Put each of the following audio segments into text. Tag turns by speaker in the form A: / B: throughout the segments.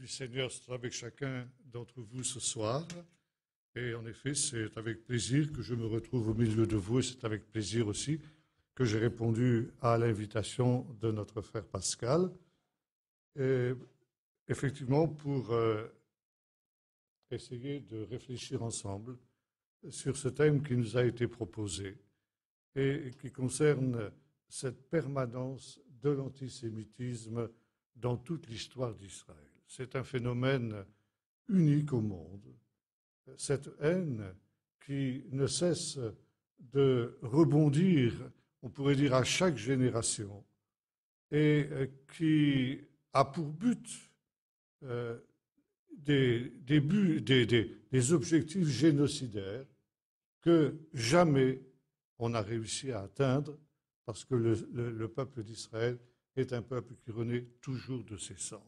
A: du Seigneur soit avec chacun d'entre vous ce soir. Et en effet, c'est avec plaisir que je me retrouve au milieu de vous et c'est avec plaisir aussi que j'ai répondu à l'invitation de notre frère Pascal. Et effectivement, pour essayer de réfléchir ensemble sur ce thème qui nous a été proposé et qui concerne cette permanence de l'antisémitisme dans toute l'histoire d'Israël. C'est un phénomène unique au monde. Cette haine qui ne cesse de rebondir, on pourrait dire, à chaque génération, et qui a pour but des objectifs génocidaires que jamais on n'a réussi à atteindre, parce que le peuple d'Israël est un peuple qui renaît toujours de ses cendres.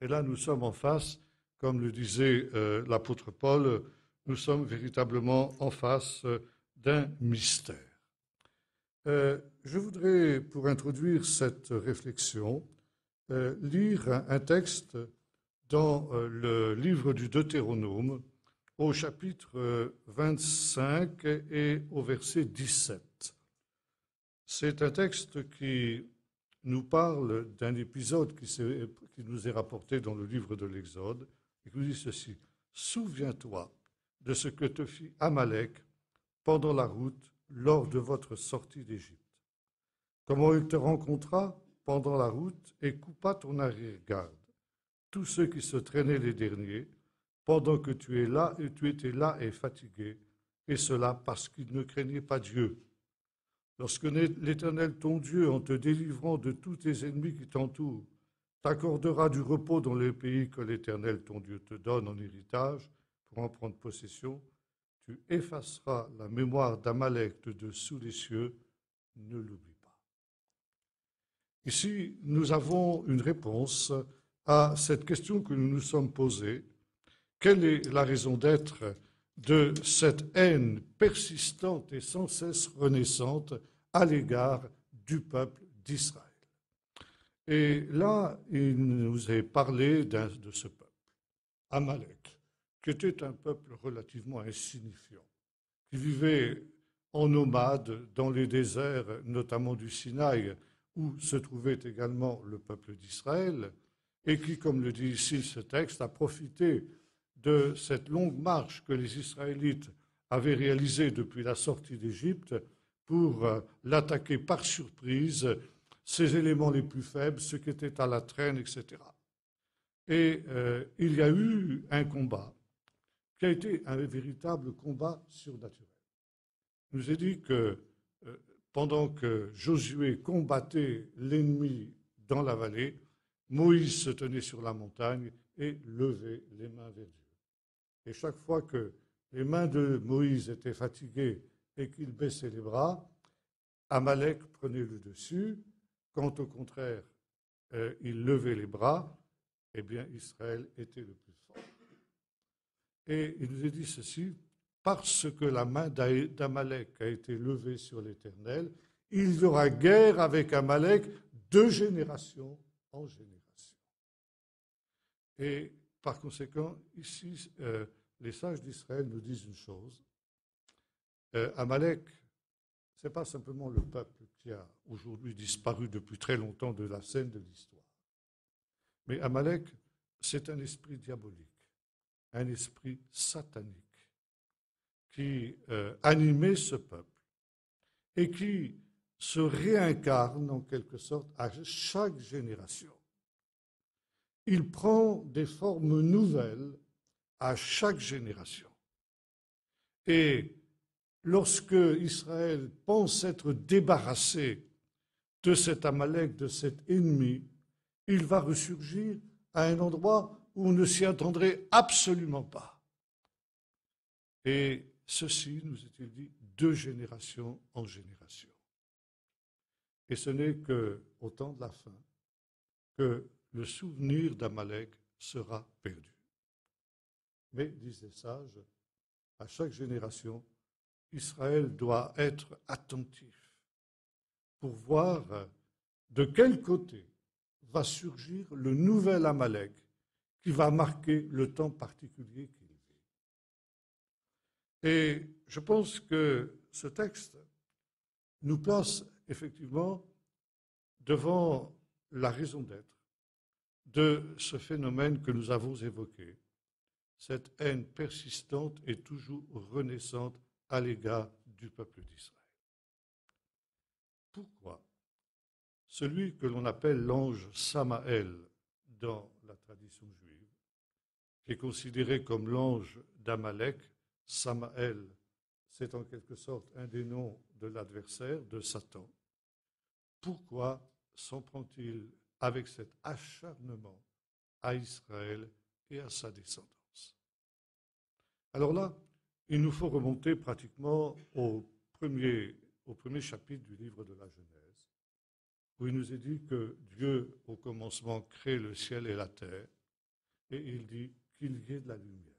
A: Et là, nous sommes en face, comme le disait l'apôtre Paul, nous sommes véritablement en face d'un mystère. Je voudrais, pour introduire cette réflexion, lire un texte dans le livre du Deutéronome, au chapitre 25 et au verset 17. C'est un texte qui nous parle d'un épisode qui nous est rapporté dans le livre de l'Exode, et qui nous dit ceci: « Souviens-toi de ce que te fit Amalek pendant la route lors de votre sortie d'Égypte. Comment il te rencontra pendant la route et coupa ton arrière-garde, tous ceux qui se traînaient les derniers, pendant que tu étais là et fatigué, et cela parce qu'ils ne craignaient pas Dieu. Lorsque l'Éternel ton Dieu, en te délivrant de tous tes ennemis qui t'entourent, t'accordera du repos dans le pays que l'Éternel ton Dieu te donne en héritage pour en prendre possession, tu effaceras la mémoire d'Amalek de dessous les cieux, ne l'oublie pas. » Ici, nous avons une réponse à cette question que nous nous sommes posée. Quelle est la raison d'être de cette haine persistante et sans cesse renaissante à l'égard du peuple d'Israël? Et là, il nous est parlé de ce peuple, Amalek, qui était un peuple relativement insignifiant, qui vivait en nomade dans les déserts, notamment du Sinaï, où se trouvait également le peuple d'Israël, et qui, comme le dit ici ce texte, a profité de cette longue marche que les Israélites avaient réalisée depuis la sortie d'Égypte pour l'attaquer par surprise, ses éléments les plus faibles, ceux qui étaient à la traîne, etc. Et il y a eu un combat qui a été un véritable combat surnaturel. Il nous est dit que pendant que Josué combattait l'ennemi dans la vallée, Moïse se tenait sur la montagne et levait les mains vers Dieu. Et chaque fois que les mains de Moïse étaient fatiguées et qu'il baissait les bras, Amalek prenait le dessus. Quand au contraire, il levait les bras, eh bien Israël était le plus fort. Et il nous est dit ceci: parce que la main d'Amalek a été levée sur l'Éternel, il y aura guerre avec Amalek de génération en génération. Et par conséquent, ici, les sages d'Israël nous disent une chose. Amalek, ce n'est pas simplement le peuple qui a aujourd'hui disparu depuis très longtemps de la scène de l'histoire. Mais Amalek, c'est un esprit diabolique, un esprit satanique qui animait ce peuple et qui se réincarne en quelque sorte à chaque génération. Il prend des formes nouvelles à chaque génération. Et lorsque Israël pense être débarrassé de cet Amalek, de cet ennemi, il va ressurgir à un endroit où on ne s'y attendrait absolument pas. Et ceci, nous est-il dit, de génération en génération. Et ce n'est qu'au temps de la fin que le souvenir d'Amalek sera perdu. Mais, disent les sages, à chaque génération, Israël doit être attentif pour voir de quel côté va surgir le nouvel Amalek qui va marquer le temps particulier qu'il vit. Et je pense que ce texte nous place effectivement devant la raison d'être de ce phénomène que nous avons évoqué, cette haine persistante et toujours renaissante à l'égard du peuple d'Israël. Pourquoi celui que l'on appelle l'ange Samaël dans la tradition juive, qui est considéré comme l'ange d'Amalek, Samaël, c'est en quelque sorte un des noms de l'adversaire, de Satan. Pourquoi s'en prend-il avec cet acharnement à Israël et à sa descendance? Alors là, il nous faut remonter pratiquement au premier chapitre du livre de la Genèse, où il nous est dit que Dieu, au commencement, crée le ciel et la terre, et il dit qu'il y ait de la lumière.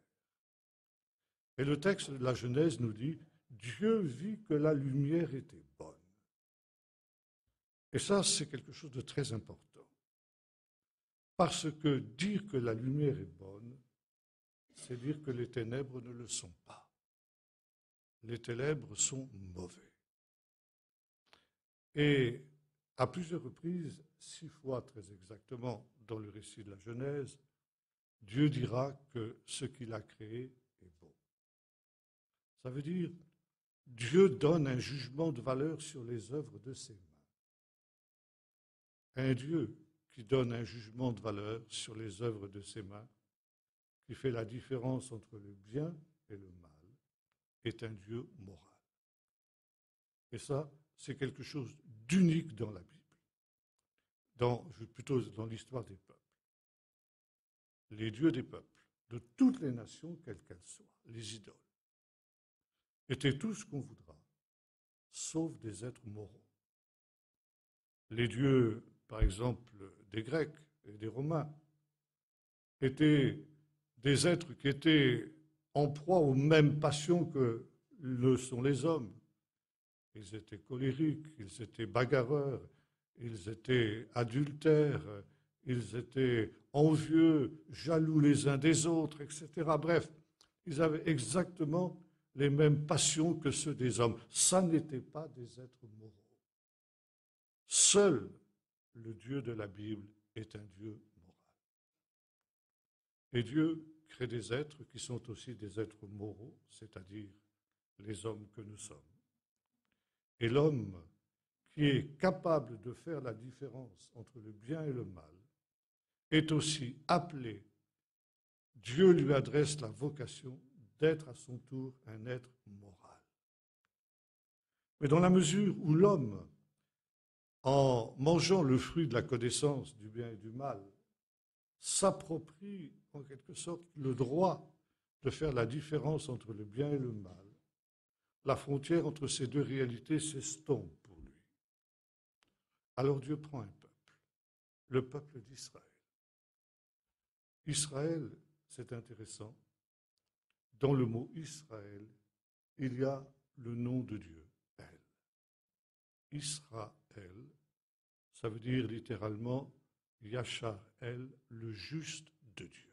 A: Et le texte de la Genèse nous dit « Dieu vit que la lumière était bonne ». Et ça, c'est quelque chose de très important. Parce que dire que la lumière est bonne, c'est dire que les ténèbres ne le sont pas. Les ténèbres sont mauvais. Et à plusieurs reprises, 6 fois très exactement dans le récit de la Genèse, Dieu dira que ce qu'il a créé est bon. Ça veut dire, Dieu donne un jugement de valeur sur les œuvres de ses mains. Un Dieu qui donne un jugement de valeur sur les œuvres de ses mains, qui fait la différence entre le bien et le mal, est un Dieu moral. Et ça, c'est quelque chose d'unique dans la Bible, plutôt dans l'histoire des peuples. Les dieux des peuples, de toutes les nations, quelles qu'elles soient, les idoles, étaient tout ce qu'on voudra, sauf des êtres moraux. Les dieux, par exemple, des Grecs et des Romains, étaient des êtres qui étaient en proie aux mêmes passions que le sont les hommes. Ils étaient colériques, ils étaient bagarreurs, ils étaient adultères, ils étaient envieux, jaloux les uns des autres, etc. Bref, ils avaient exactement les mêmes passions que ceux des hommes. Ça n'était pas des êtres moraux. Seul le Dieu de la Bible est un Dieu moral. Et Dieu crée des êtres qui sont aussi des êtres moraux, c'est-à-dire les hommes que nous sommes. Et l'homme qui est capable de faire la différence entre le bien et le mal est aussi appelé. Dieu lui adresse la vocation d'être à son tour un être moral. Mais dans la mesure où l'homme, en mangeant le fruit de la connaissance du bien et du mal, s'approprie en quelque sorte le droit de faire la différence entre le bien et le mal, la frontière entre ces deux réalités s'estompe pour lui. Alors Dieu prend un peuple, le peuple d'Israël. Israël, c'est intéressant, dans le mot Israël, il y a le nom de Dieu, El. Israël, ça veut dire littéralement Yachar El, le juste de Dieu.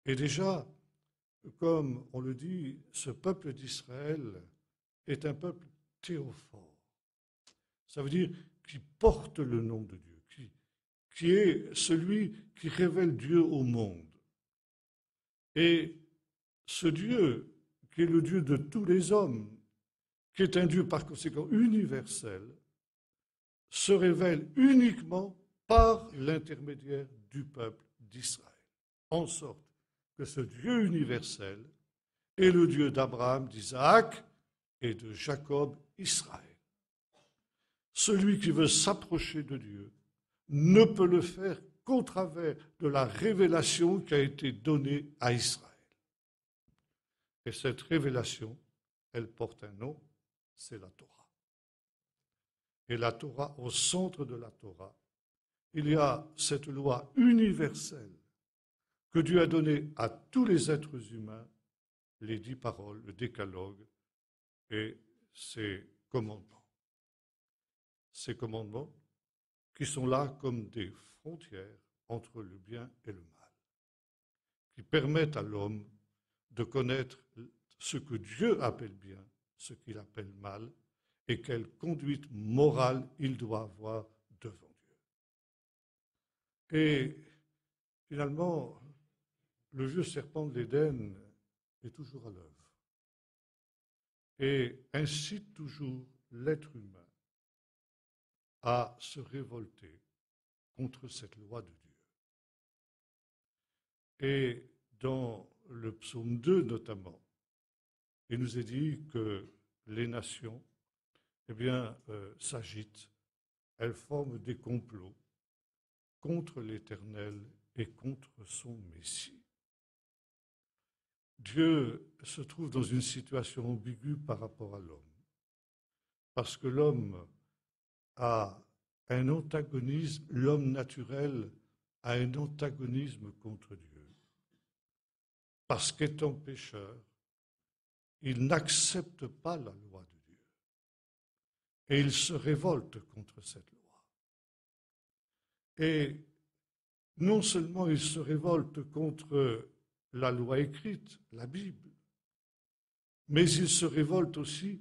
A: Et déjà, comme on le dit, ce peuple d'Israël est un peuple théophore. Ça veut dire qui porte le nom de Dieu, qui est celui qui révèle Dieu au monde. Et ce Dieu, qui est le Dieu de tous les hommes, qui est un Dieu par conséquent universel, se révèle uniquement par l'intermédiaire du peuple d'Israël. En sorte que ce Dieu universel est le Dieu d'Abraham, d'Isaac et de Jacob, Israël. Celui qui veut s'approcher de Dieu ne peut le faire qu'au travers de la révélation qui a été donnée à Israël. Et cette révélation, elle porte un nom, c'est la Torah. Et la Torah, au centre de la Torah, il y a cette loi universelle que Dieu a donnée à tous les êtres humains, les 10 paroles, le décalogue et ses commandements. Ces commandements qui sont là comme des frontières entre le bien et le mal, qui permettent à l'homme de connaître ce que Dieu appelle bien, ce qu'il appelle mal, et quelle conduite morale il doit avoir devant Dieu. Et finalement, le vieux serpent de l'Éden est toujours à l'œuvre et incite toujours l'être humain à se révolter contre cette loi de Dieu. Et dans le psaume 2 notamment, il nous est dit que les nations s'agitent, elles forment des complots contre l'Éternel et contre son Messie. Dieu se trouve dans une situation ambiguë par rapport à l'homme, parce que l'homme a un antagonisme, l'homme naturel a un antagonisme contre Dieu, parce qu'étant pécheur, il n'accepte pas la loi de Dieu et il se révolte contre cette loi. Et non seulement il se révolte contre la loi écrite, la Bible, mais il se révolte aussi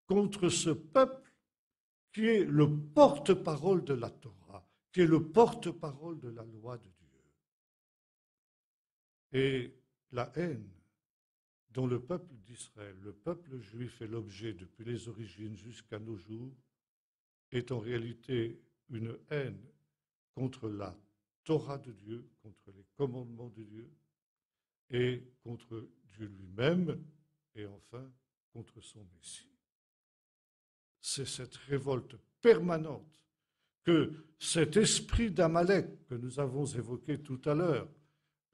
A: contre ce peuple qui est le porte-parole de la Torah, qui est le porte-parole de la loi de Dieu. Et la haine dont le peuple d'Israël, le peuple juif est l'objet depuis les origines jusqu'à nos jours, est en réalité une haine contre la Torah de Dieu, contre les commandements de Dieu, et contre Dieu lui-même, et enfin contre son Messie. C'est cette révolte permanente que cet esprit d'Amalek que nous avons évoqué tout à l'heure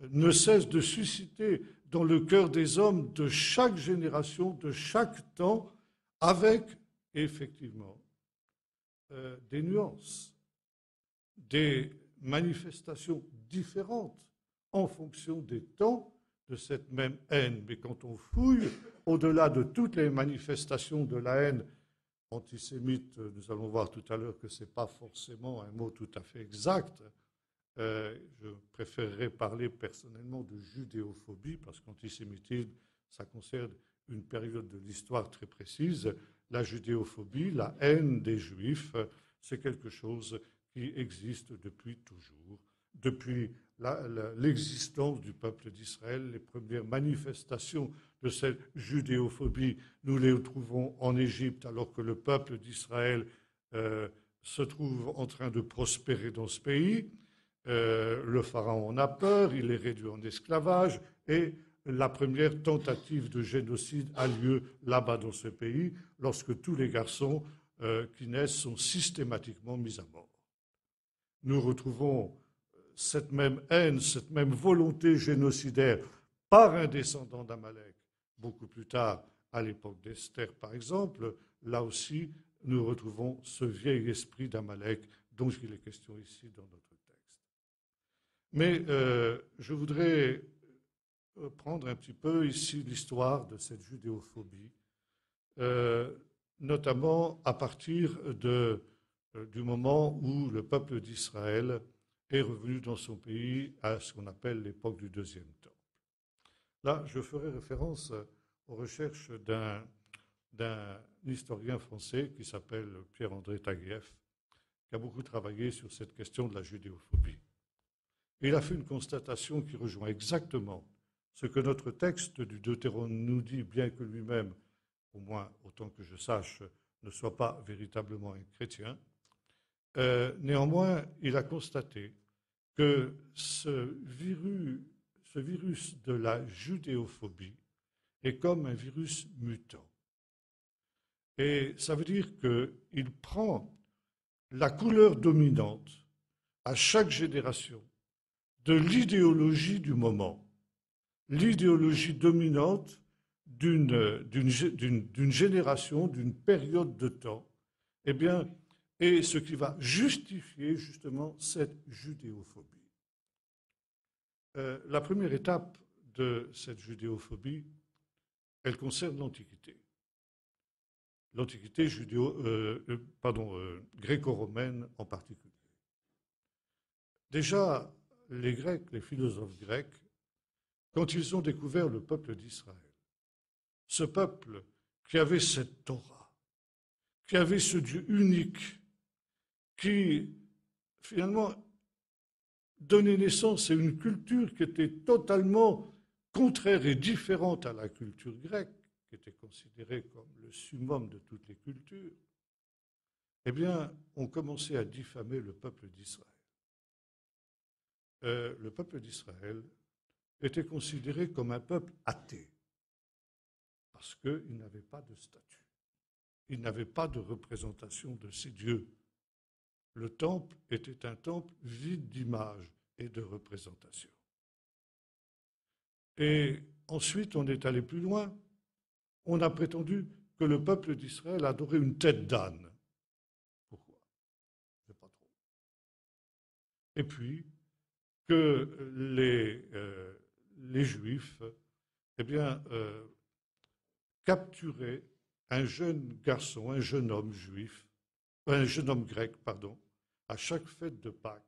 A: ne cesse de susciter dans le cœur des hommes de chaque génération, de chaque temps, avec effectivement des nuances, des manifestations différentes en fonction des temps de cette même haine. Mais quand on fouille au-delà de toutes les manifestations de la haine antisémite, nous allons voir tout à l'heure que ce n'est pas forcément un mot tout à fait exact. Je préférerais parler personnellement de judéophobie, parce qu'antisémitisme, ça concerne une période de l'histoire très précise. La judéophobie, la haine des Juifs, c'est quelque chose qui existe depuis toujours, depuis l'existence du peuple d'Israël. Les premières manifestations de cette judéophobie, nous les trouvons en Égypte, alors que le peuple d'Israël se trouve en train de prospérer dans ce pays. Le pharaon en a peur, il est réduit en esclavage, et la première tentative de génocide a lieu là-bas dans ce pays, lorsque tous les garçons qui naissent sont systématiquement mis à mort. Nous retrouvons cette même haine, cette même volonté génocidaire par un descendant d'Amalek, beaucoup plus tard, à l'époque d'Esther par exemple. Là aussi, nous retrouvons ce vieil esprit d'Amalek dont il est question ici dans notre texte. Mais je voudrais prendre un petit peu ici l'histoire de cette judéophobie, notamment à partir du moment où le peuple d'Israël est revenu dans son pays à ce qu'on appelle l'époque du Deuxième Temple. Là, je ferai référence aux recherches d'un historien français qui s'appelle Pierre-André Taguieff, qui a beaucoup travaillé sur cette question de la judéophobie. Et il a fait une constatation qui rejoint exactement ce que notre texte du Deutéronome nous dit, bien que lui-même, au moins autant que je sache, ne soit pas véritablement un chrétien. Néanmoins, il a constaté que ce virus de la judéophobie est comme un virus mutant. Et ça veut dire qu'il prend la couleur dominante à chaque génération de l'idéologie du moment, l'idéologie dominante d'une génération, d'une période de temps, et ce qui va justifier justement cette judéophobie. La première étape de cette judéophobie, elle concerne l'Antiquité. L'Antiquité gréco-romaine en particulier. Déjà, les Grecs, les philosophes grecs, quand ils ont découvert le peuple d'Israël, ce peuple qui avait cette Torah, qui avait ce Dieu unique, qui finalement donnait naissance à une culture qui était totalement contraire et différente à la culture grecque, qui était considérée comme le summum de toutes les cultures, eh bien, on commençait à diffamer le peuple d'Israël. Le peuple d'Israël était considéré comme un peuple athée, parce qu'il n'avait pas de statut, il n'avait pas de représentation de ses dieux. Le temple était un temple vide d'image et de représentation. Et ensuite, on est allé plus loin. On a prétendu que le peuple d'Israël adorait une tête d'âne. Pourquoi? Je ne sais pas trop. Et puis, que les Juifs, eh bien, capturaient un jeune garçon, un jeune homme juif, un jeune homme grec, pardon, à chaque fête de Pâques,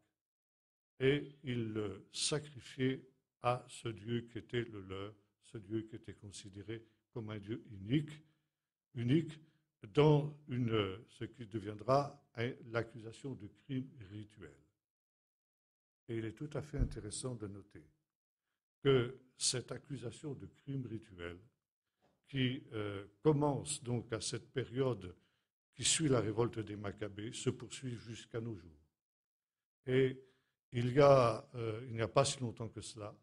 A: et ils le sacrifiaient à ce Dieu qui était le leur, ce Dieu qui était considéré comme un Dieu unique dans ce qui deviendra l'accusation de crime rituel. Et il est tout à fait intéressant de noter que cette accusation de crime rituel, qui commence donc à cette période qui suit la révolte des Maccabées, se poursuit jusqu'à nos jours. Et il n'y a pas si longtemps que cela,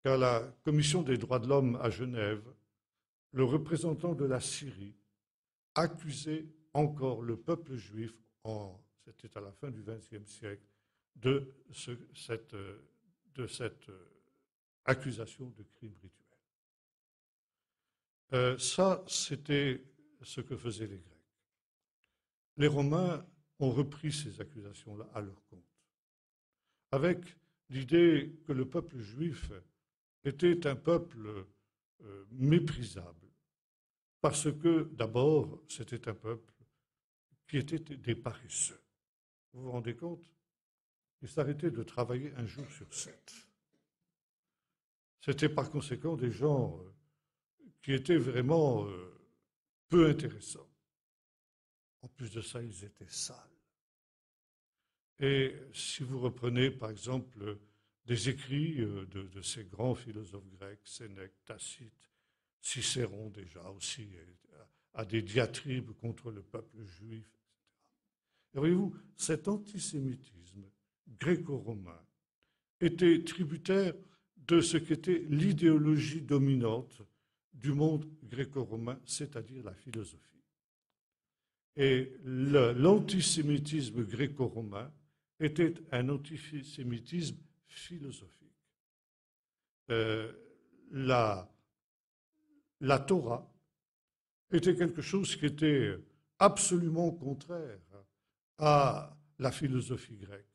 A: qu'à la Commission des droits de l'homme à Genève, le représentant de la Syrie accusait encore le peuple juif, c'était à la fin du XXe siècle, de cette accusation de crime rituel. Ça, c'était ce que faisaient les Grecs. Les Romains ont repris ces accusations-là à leur compte, avec l'idée que le peuple juif était un peuple méprisable, parce que, d'abord, c'était un peuple qui était des paresseux. Vous vous rendez compte? Ils s'arrêtaient de travailler un jour sur 7. C'était par conséquent des gens qui étaient vraiment peu intéressants. En plus de ça, ils étaient sales. Et si vous reprenez, par exemple, des écrits de ces grands philosophes grecs, Sénèque, Tacite, Cicéron déjà aussi, à des diatribes contre le peuple juif, etc. Et voyez-vous, cet antisémitisme gréco-romain était tributaire de ce qu'était l'idéologie dominante du monde gréco-romain, c'est-à-dire la philosophie. Et l'antisémitisme gréco-romain était un antisémitisme philosophique. La Torah était quelque chose qui était absolument contraire à la philosophie grecque.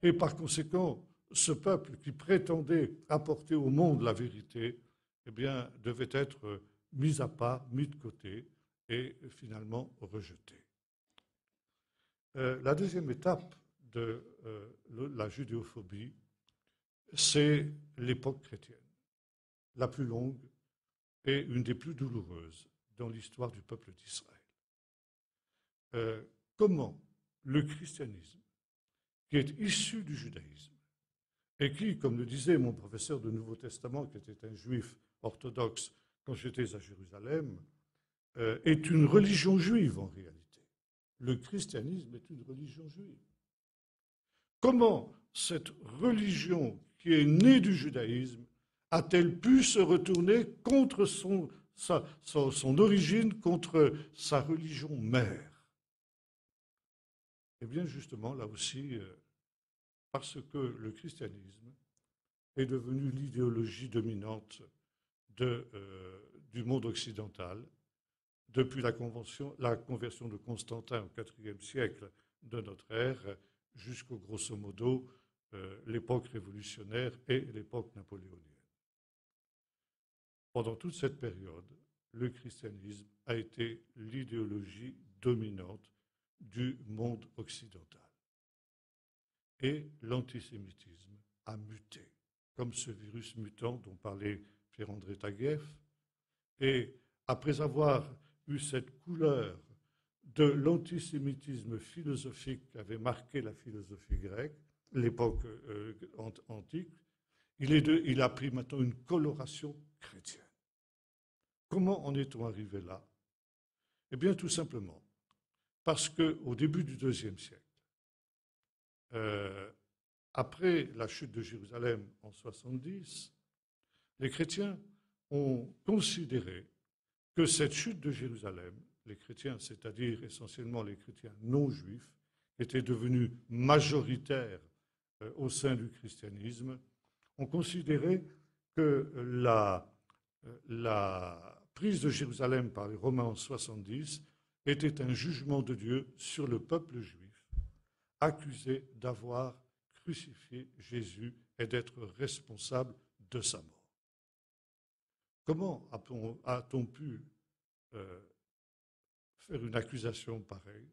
A: Et par conséquent, ce peuple qui prétendait apporter au monde la vérité, eh bien, devait être mis à part, mis de côté et finalement rejeté. La deuxième étape de la judéophobie, c'est l'époque chrétienne, la plus longue et une des plus douloureuses dans l'histoire du peuple d'Israël. Comment le christianisme, qui est issu du judaïsme, et qui, comme le disait mon professeur de Nouveau Testament, qui était un juif orthodoxe quand j'étais à Jérusalem, est une religion juive en réalité. Le christianisme est une religion juive. Comment cette religion qui est née du judaïsme a-t-elle pu se retourner contre son origine, contre sa religion mère? Eh bien justement, là aussi, parce que le christianisme est devenu l'idéologie dominante du monde occidental depuis la conversion de Constantin au IVe siècle de notre ère jusqu'au grosso modo l'époque révolutionnaire et l'époque napoléonienne. Pendant toute cette période, le christianisme a été l'idéologie dominante du monde occidental. Et l'antisémitisme à muter, comme ce virus mutant dont parlait Pierre-André Taguieff. Et après avoir eu cette couleur de l'antisémitisme philosophique qui avait marqué la philosophie grecque, l'époque antique, il a pris maintenant une coloration chrétienne. Comment en est-on arrivé là? Eh bien, tout simplement, parce qu'au début du IIe siècle, après la chute de Jérusalem en 70, les chrétiens ont considéré que cette chute de Jérusalem, les chrétiens, c'est-à-dire essentiellement les chrétiens non juifs, étaient devenus majoritaires au sein du christianisme, ont considéré que la prise de Jérusalem par les Romains en 70 était un jugement de Dieu sur le peuple juif, accusé d'avoir crucifié Jésus et d'être responsable de sa mort. Comment a-t-on pu faire une accusation pareille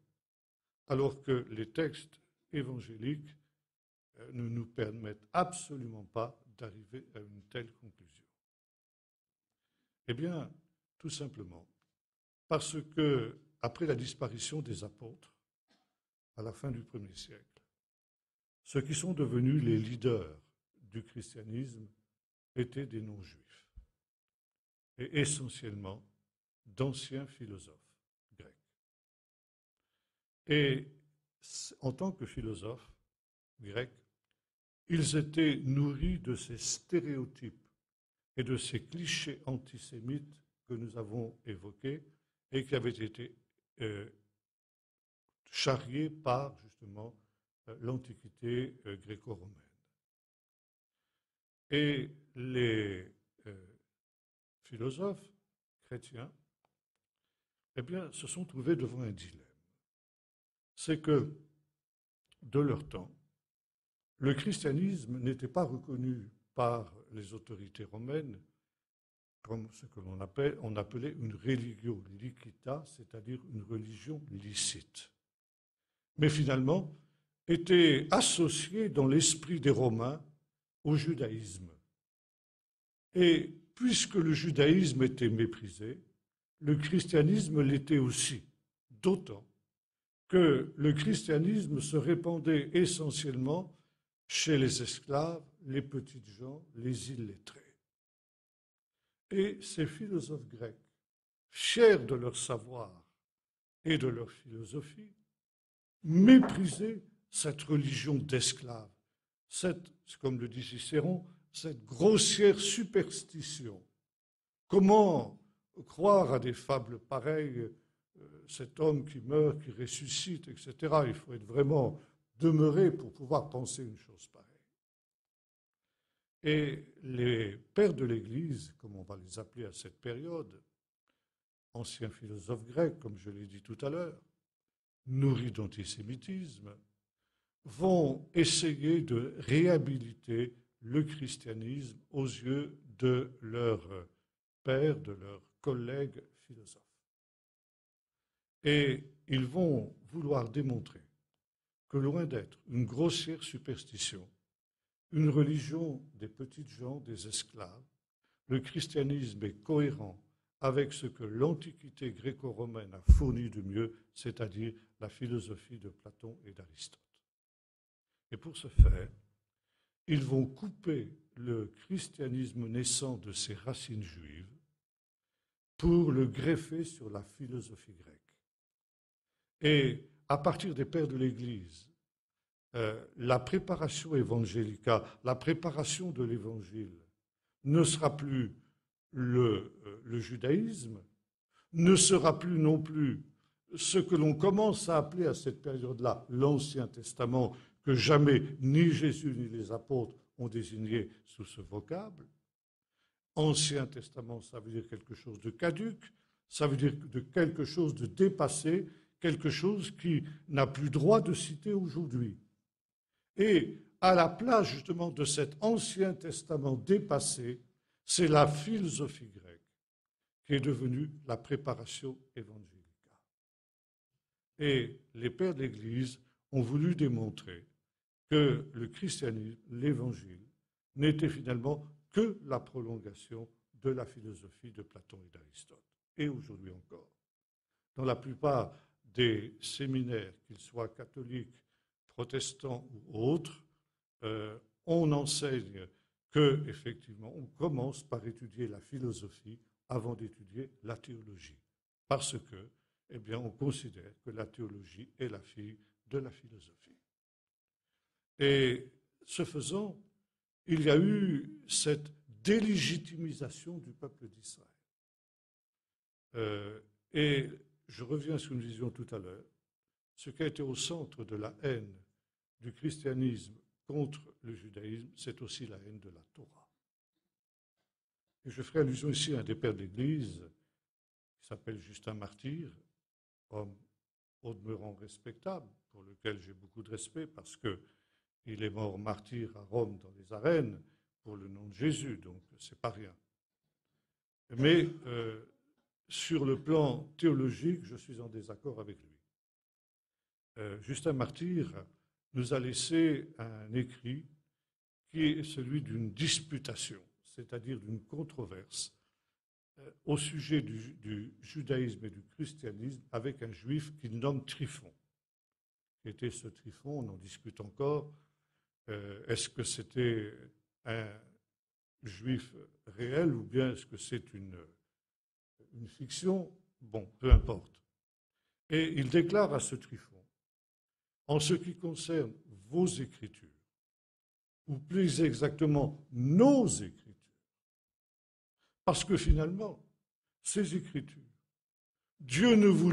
A: alors que les textes évangéliques ne nous permettent absolument pas d'arriver à une telle conclusion? Eh bien, tout simplement parce que, après la disparition des apôtres, à la fin du 1er siècle, ceux qui sont devenus les leaders du christianisme étaient des non-juifs, et essentiellement d'anciens philosophes grecs. Et en tant que philosophes grecs, ils étaient nourris de ces stéréotypes et de ces clichés antisémites que nous avons évoqués et qui avaient été charriés par justement l'Antiquité gréco-romaine. Et les philosophes chrétiens, eh bien, se sont trouvés devant un dilemme. C'est que, de leur temps, le christianisme n'était pas reconnu par les autorités romaines comme ce que l'on appelait une religio licita, c'est-à-dire une religion licite. Mais finalement, était associé dans l'esprit des Romains au judaïsme. Et puisque le judaïsme était méprisé, le christianisme l'était aussi, d'autant que le christianisme se répandait essentiellement chez les esclaves, les petites gens, les illettrés. Et ces philosophes grecs, fiers de leur savoir et de leur philosophie, méprisaient cette religion d'esclaves, comme le dit Cicéron, cette grossière superstition. Comment croire à des fables pareilles, cet homme qui meurt, qui ressuscite, etc. Il faut être vraiment demeuré pour pouvoir penser une chose pareille. Et les pères de l'Église, comme on va les appeler à cette période, anciens philosophes grecs, comme je l'ai dit tout à l'heure, nourris d'antisémitisme, vont essayer de réhabiliter le christianisme aux yeux de leurs pères, de leurs collègues philosophes. Et ils vont vouloir démontrer que loin d'être une grossière superstition, une religion des petites gens, des esclaves, le christianisme est cohérent avec ce que l'Antiquité gréco-romaine a fourni de mieux, c'est-à-dire la philosophie de Platon et d'Aristote. Et pour ce faire, ils vont couper le christianisme naissant de ses racines juives pour le greffer sur la philosophie grecque. Et à partir des pères de l'Église, la préparation évangélica, la préparation de l'Évangile, ne sera plus le judaïsme, ne sera plus non plus ce que l'on commence à appeler à cette période-là l'Ancien Testament, que jamais ni Jésus ni les apôtres ont désigné sous ce vocable. Ancien Testament, ça veut dire quelque chose de caduc, ça veut dire de quelque chose de dépassé, quelque chose qui n'a plus droit de citer aujourd'hui. Et à la place justement de cet Ancien Testament dépassé, c'est la philosophie grecque qui est devenue la préparation évangélica. Et les pères de l'Église ont voulu démontrer que le christianisme, l'Évangile, n'était finalement que la prolongation de la philosophie de Platon et d'Aristote. Et aujourd'hui encore, dans la plupart des séminaires, qu'ils soient catholiques, protestants ou autres, on enseigne que, effectivement, on commence par étudier la philosophie avant d'étudier la théologie, parce que, eh bien, on considère que la théologie est la fille de la philosophie. Et ce faisant, il y a eu cette délégitimisation du peuple d'Israël. Et je reviens à ce que nous disions tout à l'heure, ce qui a été au centre de la haine du christianisme contre le judaïsme, c'est aussi la haine de la Torah. Et je ferai allusion ici à un des pères d'Église qui s'appelle Justin Martyr, homme au demeurant respectable, pour lequel j'ai beaucoup de respect parce qu'il est mort martyr à Rome dans les arènes pour le nom de Jésus, donc c'est pas rien. Mais sur le plan théologique, je suis en désaccord avec lui. Justin Martyr nous a laissé un écrit qui est celui d'une disputation, c'est-à-dire d'une controverse au sujet du judaïsme et du christianisme avec un juif qu'il nomme Tryphon. Qui était ce Tryphon? On en discute encore. Est-ce que c'était un juif réel ou bien est-ce que c'est une fiction? Bon, peu importe. Et il déclare à ce Tryphon, en ce qui concerne vos écritures, ou plus exactement nos écritures, parce que finalement, ces écritures, Dieu ne vous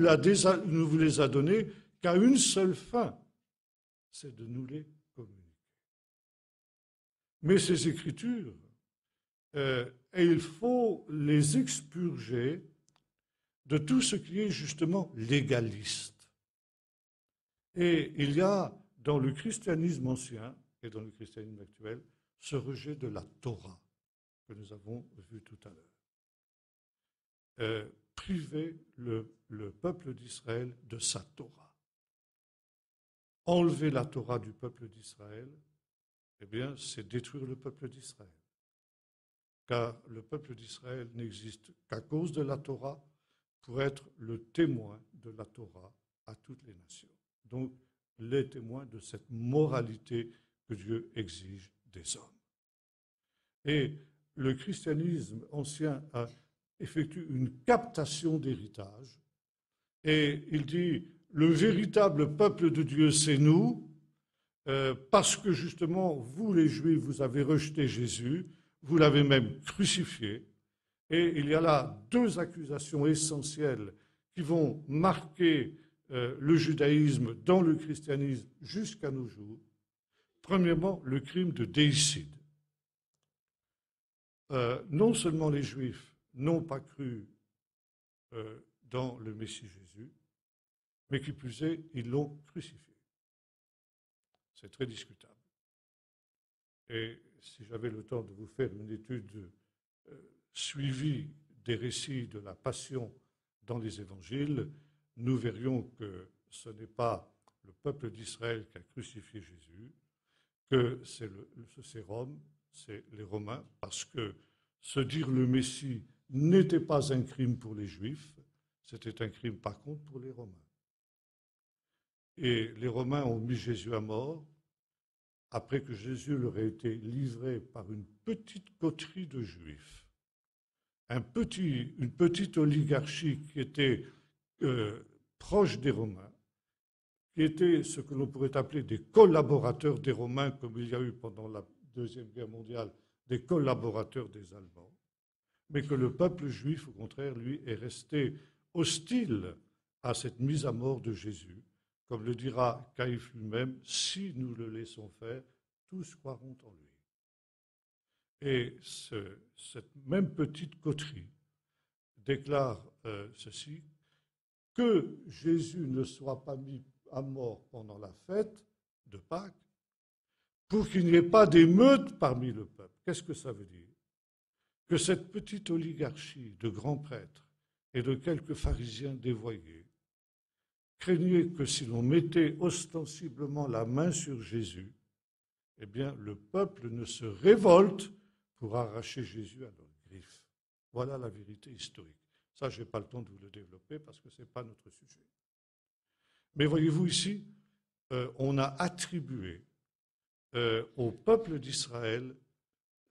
A: les a données qu'à une seule fin, c'est de nous les communiquer. Mais ces écritures, il faut les expurger de tout ce qui est justement légaliste. Et il y a dans le christianisme ancien et dans le christianisme actuel ce rejet de la Torah que nous avons vu tout à l'heure. Priver le peuple d'Israël de sa Torah. Enlever la Torah du peuple d'Israël, eh bien, c'est détruire le peuple d'Israël. Car le peuple d'Israël n'existe qu'à cause de la Torah pour être le témoin de la Torah à toutes les nations. Donc, les témoins de cette moralité que Dieu exige des hommes. Et le christianisme ancien effectue une captation d'héritage et il dit le véritable peuple de Dieu c'est nous parce que justement vous les Juifs vous avez rejeté Jésus, vous l'avez même crucifié et il y a là deux accusations essentielles qui vont marquer le judaïsme dans le christianisme jusqu'à nos jours. Premièrement, le crime de déicide. Non seulement les Juifs n'ont pas cru dans le Messie Jésus, mais qui plus est, ils l'ont crucifié. C'est très discutable. Et si j'avais le temps de vous faire une étude suivie des récits de la Passion dans les Évangiles, nous verrions que ce n'est pas le peuple d'Israël qui a crucifié Jésus, que c'est Rome, c'est les Romains, parce que se dire le Messie n'était pas un crime pour les Juifs, c'était un crime par contre pour les Romains. Et les Romains ont mis Jésus à mort après que Jésus leur ait été livré par une petite coterie de Juifs, une petite oligarchie qui était proche des Romains, qui étaient ce que l'on pourrait appeler des collaborateurs des Romains, comme il y a eu pendant la Deuxième Guerre mondiale, des collaborateurs des Allemands, mais que le peuple juif, au contraire, lui, est resté hostile à cette mise à mort de Jésus. Comme le dira Caïphe lui-même, si nous le laissons faire, tous croiront en lui. Et cette même petite coterie déclare ceci, que Jésus ne soit pas mis à mort pendant la fête de Pâques, pour qu'il n'y ait pas d'émeute parmi le peuple. Qu'est-ce que ça veut dire? Que cette petite oligarchie de grands prêtres et de quelques pharisiens dévoyés craignait que si l'on mettait ostensiblement la main sur Jésus, eh bien, le peuple ne se révolte pour arracher Jésus à leurs griffes. Voilà la vérité historique. Ça, je n'ai pas le temps de vous le développer parce que ce n'est pas notre sujet. Mais voyez-vous ici, on a attribué au peuple d'Israël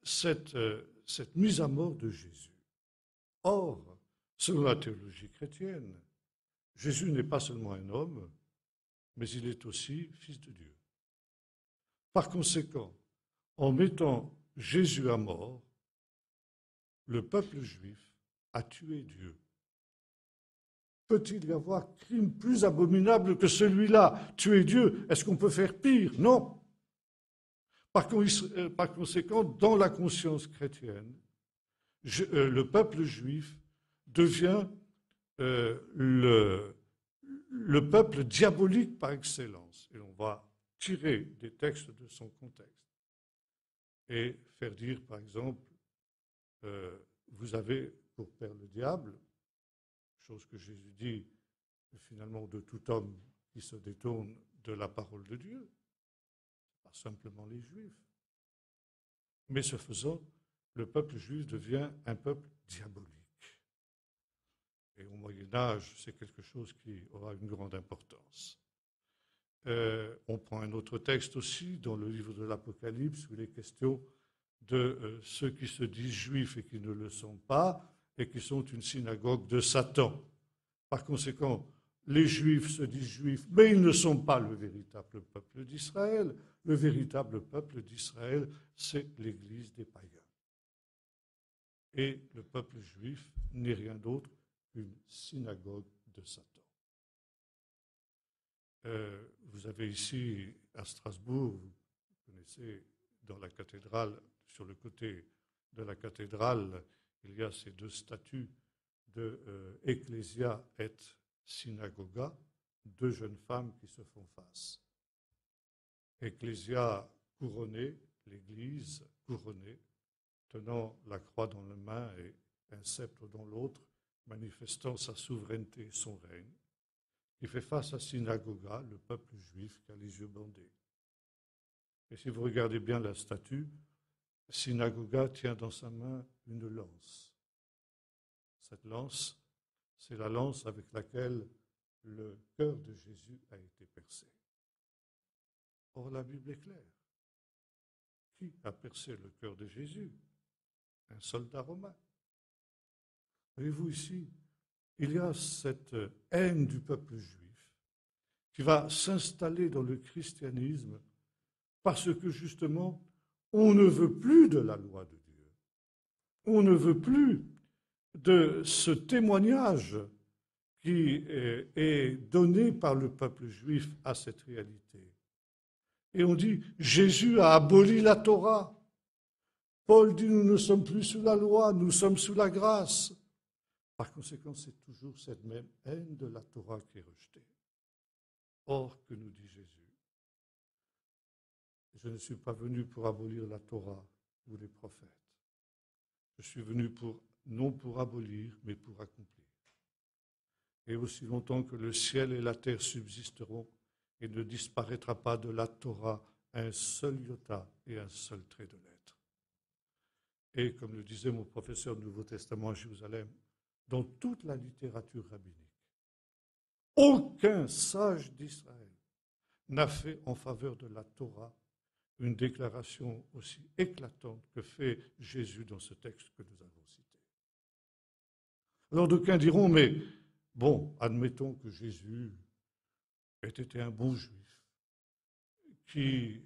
A: cette mise à mort de Jésus. Or, selon la théologie chrétienne, Jésus n'est pas seulement un homme, mais il est aussi fils de Dieu. Par conséquent, en mettant Jésus à mort, le peuple juif a tué Dieu. Peut-il y avoir crime plus abominable que celui-là? Tuer Dieu, est-ce qu'on peut faire pire? Non. Par conséquent, dans la conscience chrétienne, le peuple juif devient le peuple diabolique par excellence. Et on va tirer des textes de son contexte et faire dire, par exemple, vous avez pour père le diable, chose que Jésus dit finalement de tout homme qui se détourne de la parole de Dieu, pas simplement les Juifs. Mais ce faisant, le peuple juif devient un peuple diabolique. Et au Moyen-Âge, c'est quelque chose qui aura une grande importance. On prend un autre texte aussi dans le livre de l'Apocalypse où il est question de ceux qui se disent juifs et qui ne le sont pas et qui sont une synagogue de Satan. Par conséquent, les juifs se disent juifs, mais ils ne sont pas le véritable peuple d'Israël. Le véritable peuple d'Israël, c'est l'Église des païens. Et le peuple juif n'est rien d'autre qu'une synagogue de Satan. Vous avez ici à Strasbourg, vous connaissez dans la cathédrale, sur le côté de la cathédrale, il y a ces deux statues de Ecclesia et Synagoga, deux jeunes femmes qui se font face. Ecclesia couronnée, l'Église couronnée, tenant la croix dans la main et un sceptre dans l'autre, manifestant sa souveraineté et son règne, qui fait face à Synagoga, le peuple juif qui a les yeux bandés. Et si vous regardez bien la statue, Synagoga tient dans sa main une lance. Cette lance, c'est la lance avec laquelle le cœur de Jésus a été percé. Or, la Bible est claire. Qui a percé le cœur de Jésus? Un soldat romain. Voyez-vous ici, il y a cette haine du peuple juif qui va s'installer dans le christianisme parce que justement, on ne veut plus de la loi de Dieu. On ne veut plus de ce témoignage qui est donné par le peuple juif à cette réalité. Et on dit, Jésus a aboli la Torah. Paul dit, nous ne sommes plus sous la loi, nous sommes sous la grâce. Par conséquent, c'est toujours cette même haine de la Torah qui est rejetée. Or, que nous dit Jésus? Je ne suis pas venu pour abolir la Torah ou les prophètes. Je suis venu non pour abolir, mais pour accomplir. Et aussi longtemps que le ciel et la terre subsisteront, il ne disparaîtra pas de la Torah un seul iota et un seul trait de lettre. Et comme le disait mon professeur du Nouveau Testament à Jérusalem, dans toute la littérature rabbinique, aucun sage d'Israël n'a fait en faveur de la Torah une déclaration aussi éclatante que fait Jésus dans ce texte que nous avons cité. Alors d'aucuns diront, mais bon, admettons que Jésus ait été un bon juif qui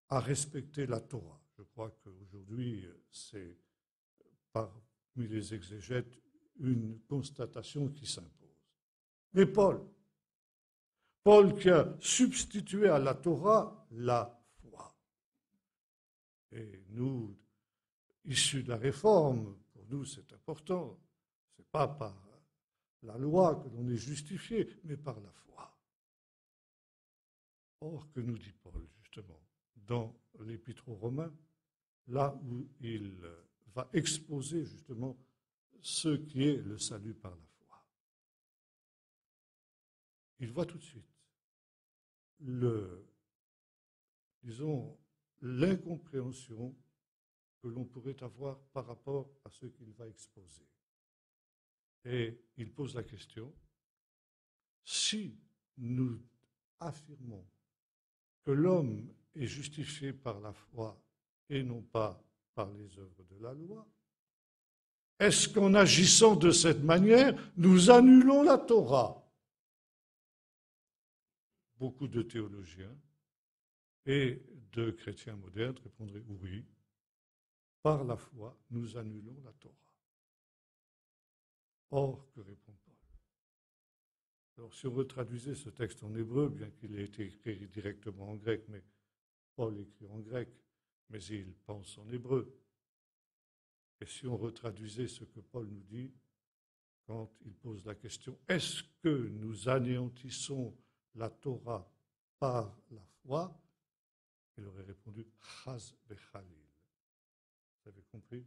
A: a respecté la Torah. Je crois qu'aujourd'hui, c'est parmi les exégètes une constatation qui s'impose. Mais Paul qui a substitué à la Torah la foi. Et nous, issus de la Réforme, pour nous c'est important. Ce n'est pas par la loi que l'on est justifié, mais par la foi. Or, que nous dit Paul, justement, dans l'Épître aux Romains, là où il va exposer justement ce qui est le salut par la foi. Il voit tout de suite disons, l'incompréhension que l'on pourrait avoir par rapport à ce qu'il va exposer. Et il pose la question, si nous affirmons que l'homme est justifié par la foi et non pas par les œuvres de la loi, est-ce qu'en agissant de cette manière, nous annulons la Torah? Beaucoup de théologiens et de chrétiens modernes répondraient oui, par la foi, nous annulons la Torah. Or, que répond Paul? Alors, si on retraduisait ce texte en hébreu, bien qu'il ait été écrit directement en grec, mais Paul écrit en grec, mais il pense en hébreu. Et si on retraduisait ce que Paul nous dit quand il pose la question, est-ce que nous anéantissons la Torah par la foi? Il aurait répondu, Chaz v'chalil. Vous avez compris?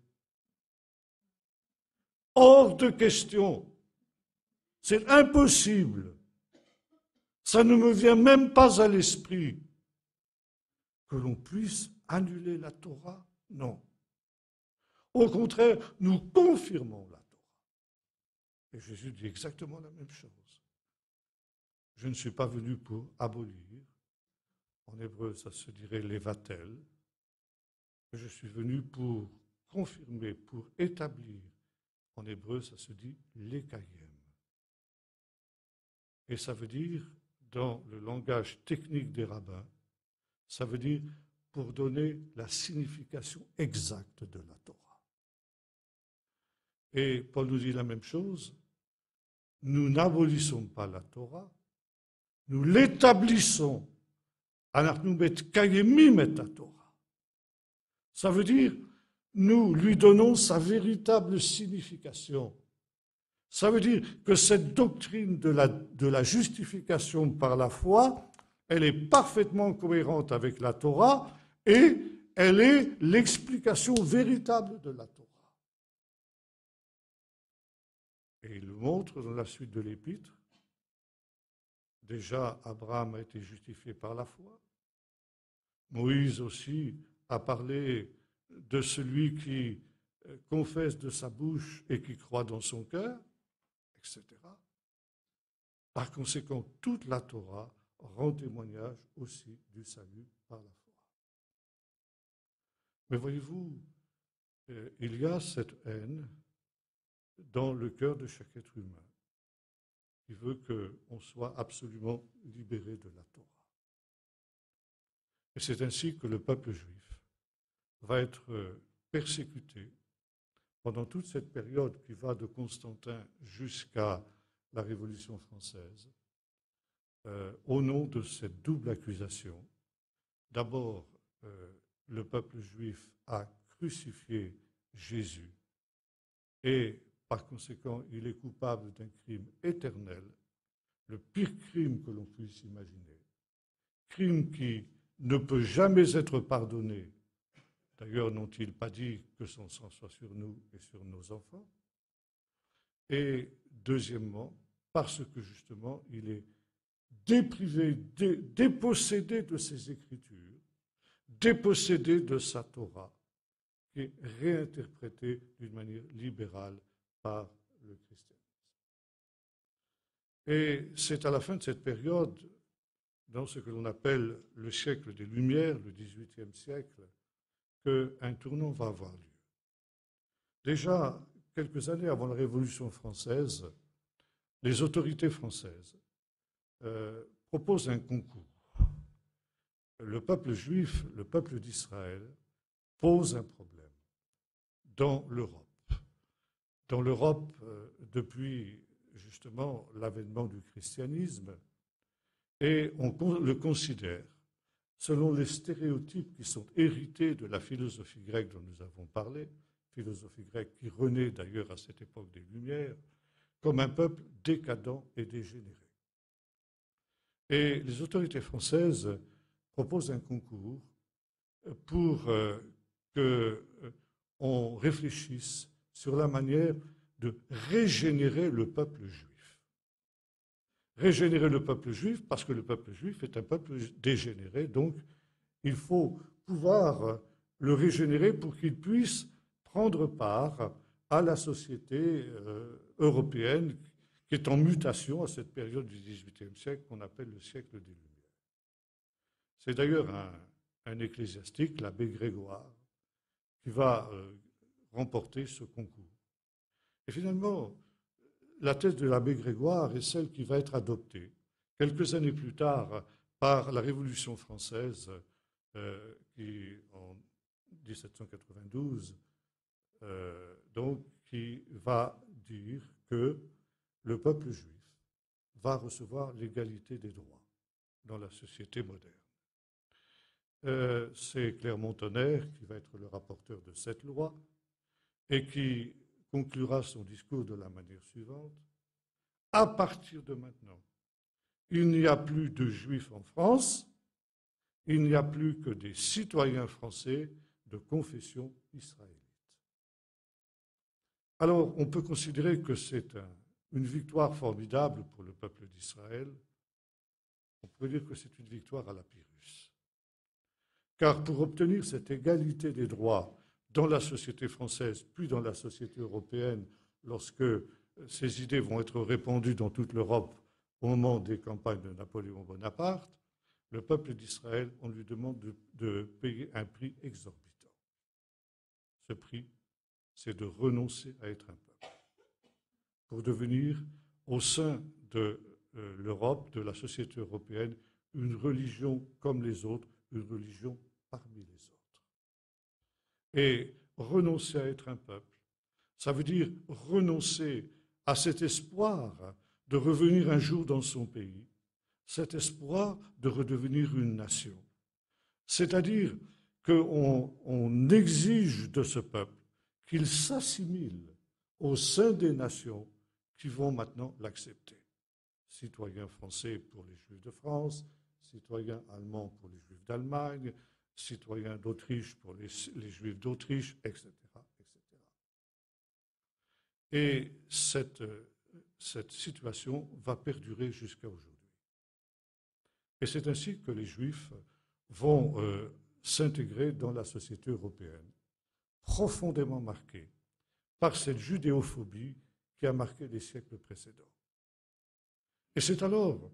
A: Hors de question. C'est impossible. Ça ne me vient même pas à l'esprit que l'on puisse annuler la Torah. Non. Au contraire, nous confirmons la Torah. Et Jésus dit exactement la même chose. Je ne suis pas venu pour abolir. En hébreu, ça se dirait levatel. Je suis venu pour confirmer, pour établir. En hébreu, ça se dit lekayem. Et ça veut dire, dans le langage technique des rabbins, ça veut dire pour donner la signification exacte de la Torah. Et Paul nous dit la même chose, nous n'abolissons pas la Torah, nous l'établissons. אנחנו מקיימים את התורה. Ça veut dire, nous lui donnons sa véritable signification. Ça veut dire que cette doctrine de la justification par la foi, elle est parfaitement cohérente avec la Torah et elle est l'explication véritable de la Torah. Et il le montre dans la suite de l'épître. Déjà, Abraham a été justifié par la foi. Moïse aussi a parlé de celui qui confesse de sa bouche et qui croit dans son cœur, etc. Par conséquent, toute la Torah rend témoignage aussi du salut par la foi. Mais voyez-vous, il y a cette haine dans le cœur de chaque être humain qui veut qu'on soit absolument libéré de la Torah. Et c'est ainsi que le peuple juif va être persécuté pendant toute cette période qui va de Constantin jusqu'à la Révolution française, au nom de cette double accusation. D'abord, le peuple juif a crucifié Jésus et par conséquent, il est coupable d'un crime éternel, le pire crime que l'on puisse imaginer, crime qui ne peut jamais être pardonné. D'ailleurs, n'ont-ils pas dit que son sang soit sur nous et sur nos enfants? Et deuxièmement, parce que justement, il est déprivé, dépossédé de ses Écritures, dépossédé de sa Torah, qui est réinterprétée d'une manière libérale par le christianisme. Et c'est à la fin de cette période, dans ce que l'on appelle le siècle des Lumières, le XVIIIe siècle, qu'un tournant va avoir lieu. Déjà, quelques années avant la Révolution française, les autorités françaises proposent un concours. Le peuple juif, le peuple d'Israël, pose un problème dans l'Europe. Dans l'Europe, depuis justement l'avènement du christianisme, et on le considère, selon les stéréotypes qui sont hérités de la philosophie grecque dont nous avons parlé, philosophie grecque qui renaît d'ailleurs à cette époque des Lumières, comme un peuple décadent et dégénéré. Et les autorités françaises proposent un concours pour qu'on réfléchisse sur la manière de régénérer le peuple juif. Régénérer le peuple juif parce que le peuple juif est un peuple dégénéré, donc il faut pouvoir le régénérer pour qu'il puisse prendre part à la société européenne qui est en mutation à cette période du XVIIIe siècle qu'on appelle le siècle des Lumières. C'est d'ailleurs un ecclésiastique, l'abbé Grégoire, qui va remporter ce concours. Et finalement, la thèse de l'abbé Grégoire est celle qui va être adoptée quelques années plus tard par la Révolution française qui, en 1792, donc, qui va dire que le peuple juif va recevoir l'égalité des droits dans la société moderne. C'est Clermont-Tonnerre qui va être le rapporteur de cette loi et qui conclura son discours de la manière suivante. À partir de maintenant, il n'y a plus de juifs en France, il n'y a plus que des citoyens français de confession israélite. Alors, on peut considérer que c'est une victoire formidable pour le peuple d'Israël. On pourrait dire que c'est une victoire à la Pyrrhus. Car pour obtenir cette égalité des droits dans la société française, puis dans la société européenne, lorsque ces idées vont être répandues dans toute l'Europe au moment des campagnes de Napoléon Bonaparte, le peuple d'Israël, on lui demande de payer un prix exorbitant. Ce prix, c'est de renoncer à être un peuple, pour devenir, au sein de l'Europe, de la société européenne, une religion comme les autres, une religion parmi les autres. Et renoncer à être un peuple, ça veut dire renoncer à cet espoir de revenir un jour dans son pays, cet espoir de redevenir une nation. C'est-à-dire qu'on exige de ce peuple qu'il s'assimile au sein des nations qui vont maintenant l'accepter. Citoyens français pour les Juifs de France, citoyens allemands pour les Juifs d'Allemagne, citoyens d'Autriche pour les Juifs d'Autriche, etc., etc. Et cette situation va perdurer jusqu'à aujourd'hui. Et c'est ainsi que les Juifs vont s'intégrer dans la société européenne, profondément marquée par cette judéophobie qui a marqué les siècles précédents. Et c'est alors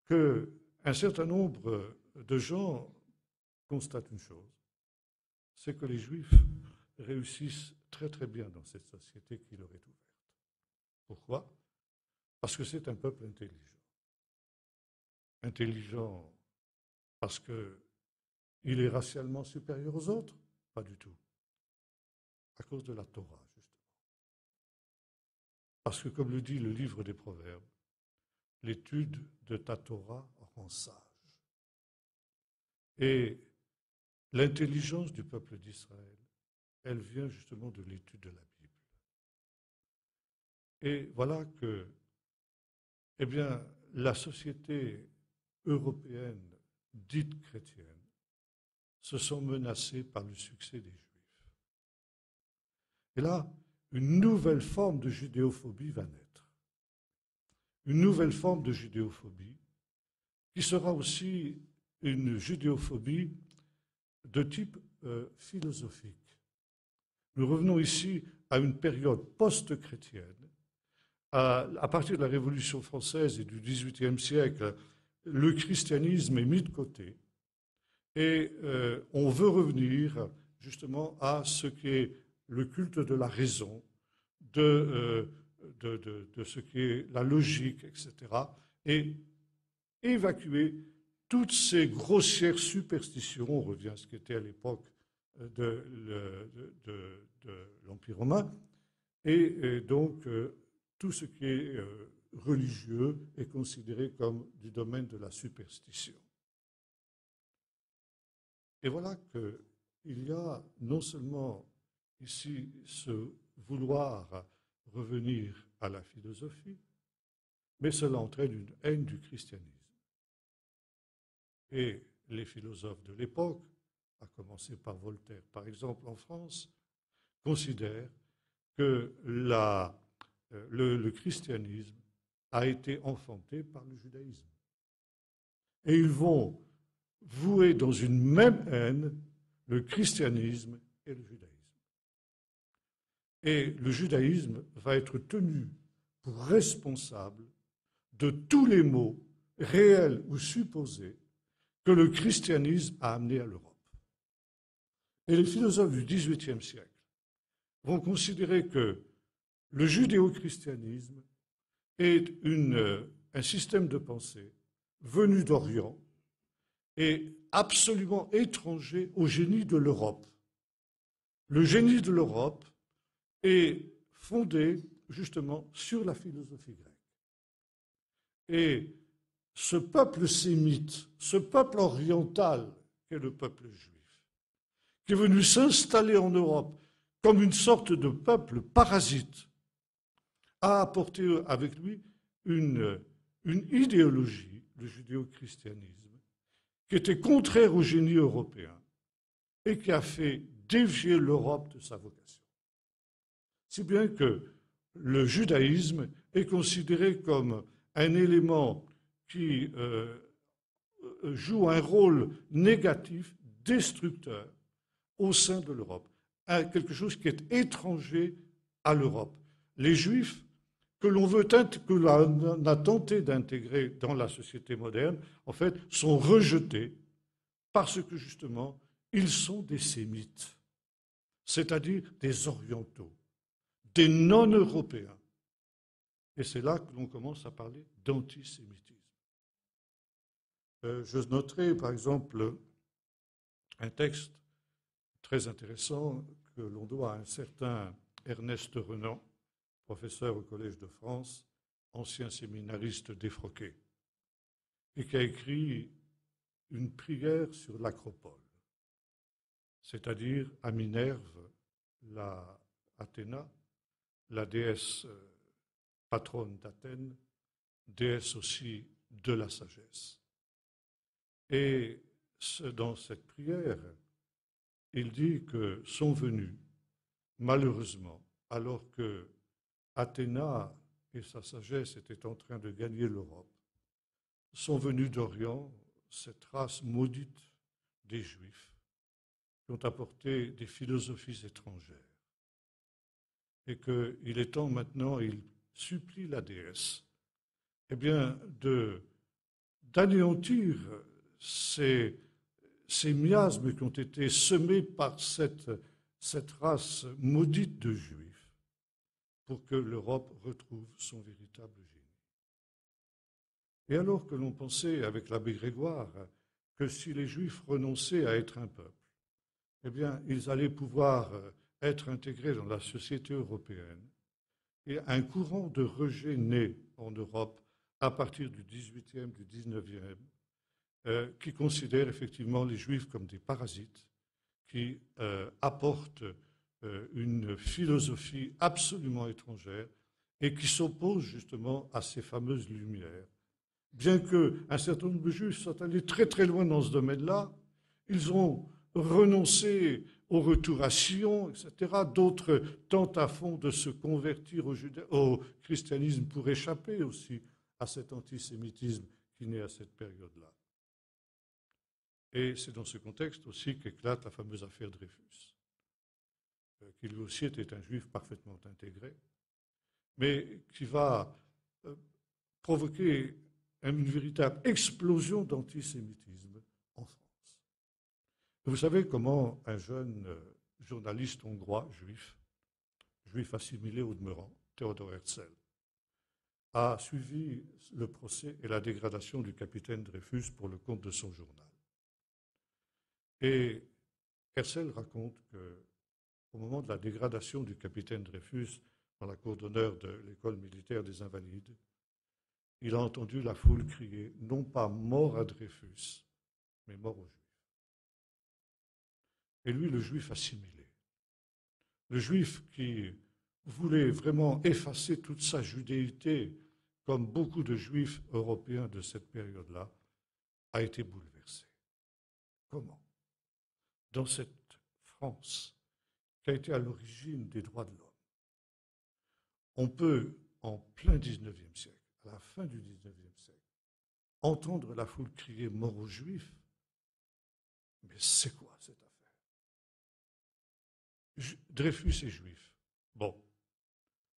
A: qu'un certain nombre de gens constatent une chose, c'est que les Juifs réussissent très très bien dans cette société qui leur est ouverte. Pourquoi? Parce que c'est un peuple intelligent. Intelligent parce qu'il est racialement supérieur aux autres? Pas du tout. À cause de la Torah, justement. Parce que, comme le dit le livre des Proverbes, l'étude de ta Torah rend sage. Et l'intelligence du peuple d'Israël, elle vient justement de l'étude de la Bible. Et voilà que, eh bien, la société européenne dite chrétienne se sent menacée par le succès des Juifs. Et là, une nouvelle forme de judéophobie va naître. Une nouvelle forme de judéophobie qui sera aussi une judéophobie de type philosophique. Nous revenons ici à une période post-chrétienne. À partir de la Révolution française et du XVIIIe siècle, le christianisme est mis de côté et on veut revenir justement à ce qui est le culte de la raison, de ce qui est la logique, etc. et évacuer toutes ces grossières superstitions, on revient à ce qui était à l'époque de l'Empire romain, et donc tout ce qui est religieux est considéré comme du domaine de la superstition. Et voilà qu'il y a non seulement ici ce vouloir revenir à la philosophie, mais cela entraîne une haine du christianisme. Et les philosophes de l'époque, à commencer par Voltaire par exemple en France, considèrent que le christianisme a été enfanté par le judaïsme. Et ils vont vouer dans une même haine le christianisme et le judaïsme. Et le judaïsme va être tenu pour responsable de tous les maux, réels ou supposés, que le christianisme a amenés à l'Europe. Et les philosophes du XVIIIe siècle vont considérer que le judéo-christianisme est un système de pensée venu d'Orient et absolument étranger au génie de l'Europe. Le génie de l'Europe est fondé justement sur la philosophie grecque. Et ce peuple sémite, ce peuple oriental qu'est le peuple juif, qui est venu s'installer en Europe comme une sorte de peuple parasite, a apporté avec lui une idéologie, le judéo-christianisme, qui était contraire au génie européen et qui a fait dévier l'Europe de sa vocation. Si bien que le judaïsme est considéré comme un élément qui joue un rôle négatif, destructeur au sein de l'Europe, quelque chose qui est étranger à l'Europe. Les Juifs que l'on a tenté d'intégrer dans la société moderne, en fait, sont rejetés parce que justement, ils sont des sémites, c'est-à-dire des orientaux, des non-européens. Et c'est là que l'on commence à parler d'antisémitisme. Je noterai par exemple un texte très intéressant que l'on doit à un certain Ernest Renan, professeur au Collège de France, ancien séminariste défroqué, et qui a écrit une prière sur l'Acropole, c'est-à-dire à Minerve, Athéna, la déesse patronne d'Athènes, déesse aussi de la sagesse. Et dans cette prière, il dit que sont venus, malheureusement, alors que Athéna et sa sagesse étaient en train de gagner l'Europe, sont venus d'Orient cette race maudite des Juifs qui ont apporté des philosophies étrangères. Et qu'il est temps maintenant, il supplie la déesse, eh bien, d'anéantir ces miasmes qui ont été semés par cette race maudite de Juifs pour que l'Europe retrouve son véritable génie. Et alors que l'on pensait avec l'abbé Grégoire que si les Juifs renonçaient à être un peuple, eh bien, ils allaient pouvoir être intégrés dans la société européenne, et un courant de rejet naît en Europe à partir du XVIIIe, du XIXe, qui considère effectivement les Juifs comme des parasites, qui apportent une philosophie absolument étrangère et qui s'oppose justement à ces fameuses Lumières. Bien qu'un certain nombre de Juifs soient allés très très loin dans ce domaine-là, ils ont renoncé au retour à Sion, etc. D'autres tentent à fond de se convertir au christianisme pour échapper aussi à cet antisémitisme qui naît à cette période-là. Et c'est dans ce contexte aussi qu'éclate la fameuse affaire Dreyfus, qui lui aussi était un juif parfaitement intégré, mais qui va provoquer une véritable explosion d'antisémitisme en France. Vous savez comment un jeune journaliste hongrois, juif assimilé au demeurant, Theodor Herzl, a suivi le procès et la dégradation du capitaine Dreyfus pour le compte de son journal. Et Herzl raconte qu'au moment de la dégradation du capitaine Dreyfus dans la cour d'honneur de l'école militaire des Invalides, il a entendu la foule crier, non pas mort à Dreyfus, mais mort aux Juifs. Et lui, le juif assimilé, le juif qui voulait vraiment effacer toute sa judéité, comme beaucoup de juifs européens de cette période-là, a été bouleversé. Comment? Dans cette France qui a été à l'origine des droits de l'homme, on peut, en plein XIXe siècle, à la fin du XIXe siècle, entendre la foule crier « mort aux Juifs », mais c'est quoi cette affaire? Dreyfus est juif. Bon,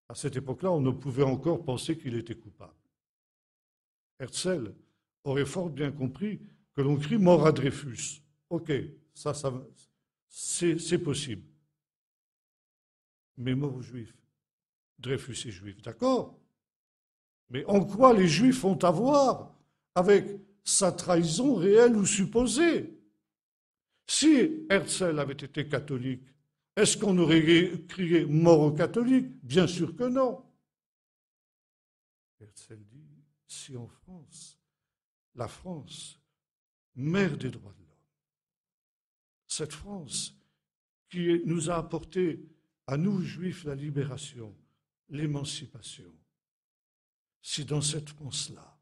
A: à cette époque-là, on ne pouvait encore penser qu'il était coupable. Herzl aurait fort bien compris que l'on crie mort à Dreyfus. Ok, ça c'est possible. Mais mort aux juifs. Dreyfus est juif, d'accord. Mais en quoi les juifs ont à voir avec sa trahison réelle ou supposée? Si Herzl avait été catholique, est-ce qu'on aurait crié mort aux catholiques? Bien sûr que non. Herzl dit, si en France, la France, mère des droits de l'homme, cette France qui nous a apporté à nous, juifs, la libération, l'émancipation, si dans cette France-là,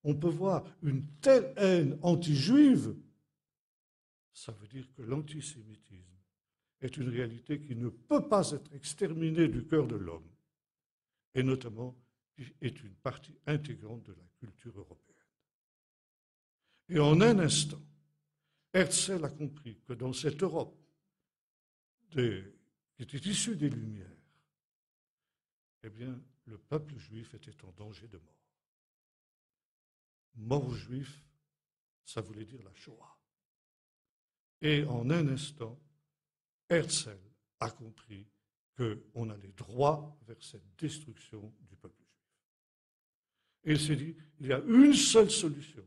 A: on peut voir une telle haine anti-juive, ça veut dire que l'antisémitisme est une réalité qui ne peut pas être exterminée du cœur de l'homme, et notamment qui est une partie intégrante de la culture européenne. Et en un instant, Herzl a compris que dans cette Europe qui était issue des Lumières, eh bien, le peuple juif était en danger de mort. Mort aux Juifs, ça voulait dire la Shoah. Et en un instant, Herzl a compris qu'on allait droit vers cette destruction du peuple juif. Et il s'est dit, il y a une seule solution,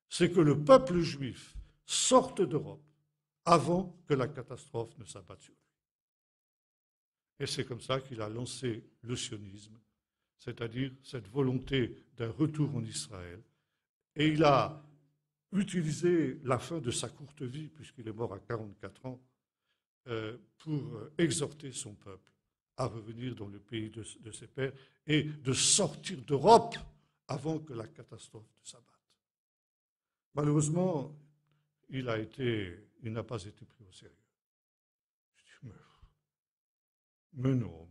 A: c'est que le peuple juif sorte d'Europe avant que la catastrophe ne s'abatte sur lui. Et c'est comme ça qu'il a lancé le sionisme, c'est-à-dire cette volonté d'un retour en Israël. Et il a utilisé la fin de sa courte vie, puisqu'il est mort à 44 ans, pour exhorter son peuple à revenir dans le pays de ses pères et de sortir d'Europe avant que la catastrophe ne s'abatte. Malheureusement, il n'a pas été pris au sérieux. Je dis, mais non.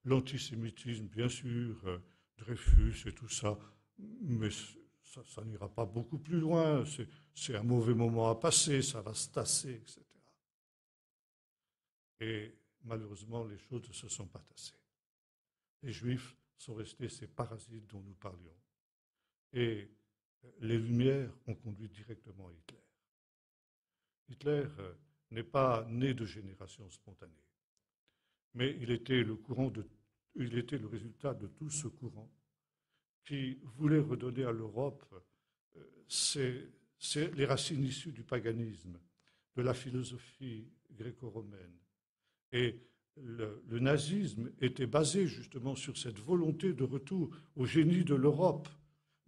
A: L'antisémitisme, bien sûr, Dreyfus et tout ça, mais ça n'ira pas beaucoup plus loin. C'est un mauvais moment à passer, ça va se tasser, etc. Et malheureusement, les choses ne se sont pas tassées. Les Juifs sont restés ces parasites dont nous parlions. Et les Lumières ont conduit directement à Hitler. Hitler n'est pas né de génération spontanée, mais il était le résultat de tout ce courant qui voulait redonner à l'Europe les racines issues du paganisme, de la philosophie gréco-romaine. Et le nazisme était basé justement sur cette volonté de retour au génie de l'Europe,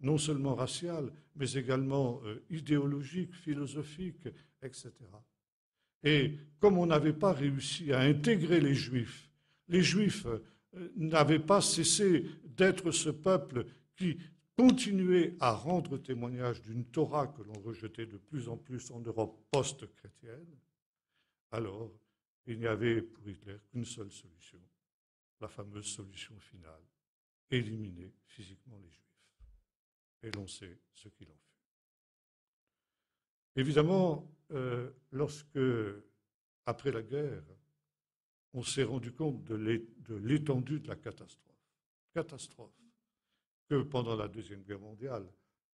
A: non seulement racial, mais également idéologique, philosophique, etc. Et comme on n'avait pas réussi à intégrer les Juifs n'avaient pas cessé d'être ce peuple qui continuait à rendre témoignage d'une Torah que l'on rejetait de plus en plus en Europe post-chrétienne, alors il n'y avait pour Hitler qu'une seule solution, la fameuse solution finale, éliminer physiquement les Juifs. Et l'on sait ce qu'il en fut. Évidemment, lorsque, après la guerre, on s'est rendu compte de l'étendue de la catastrophe que pendant la Deuxième Guerre mondiale,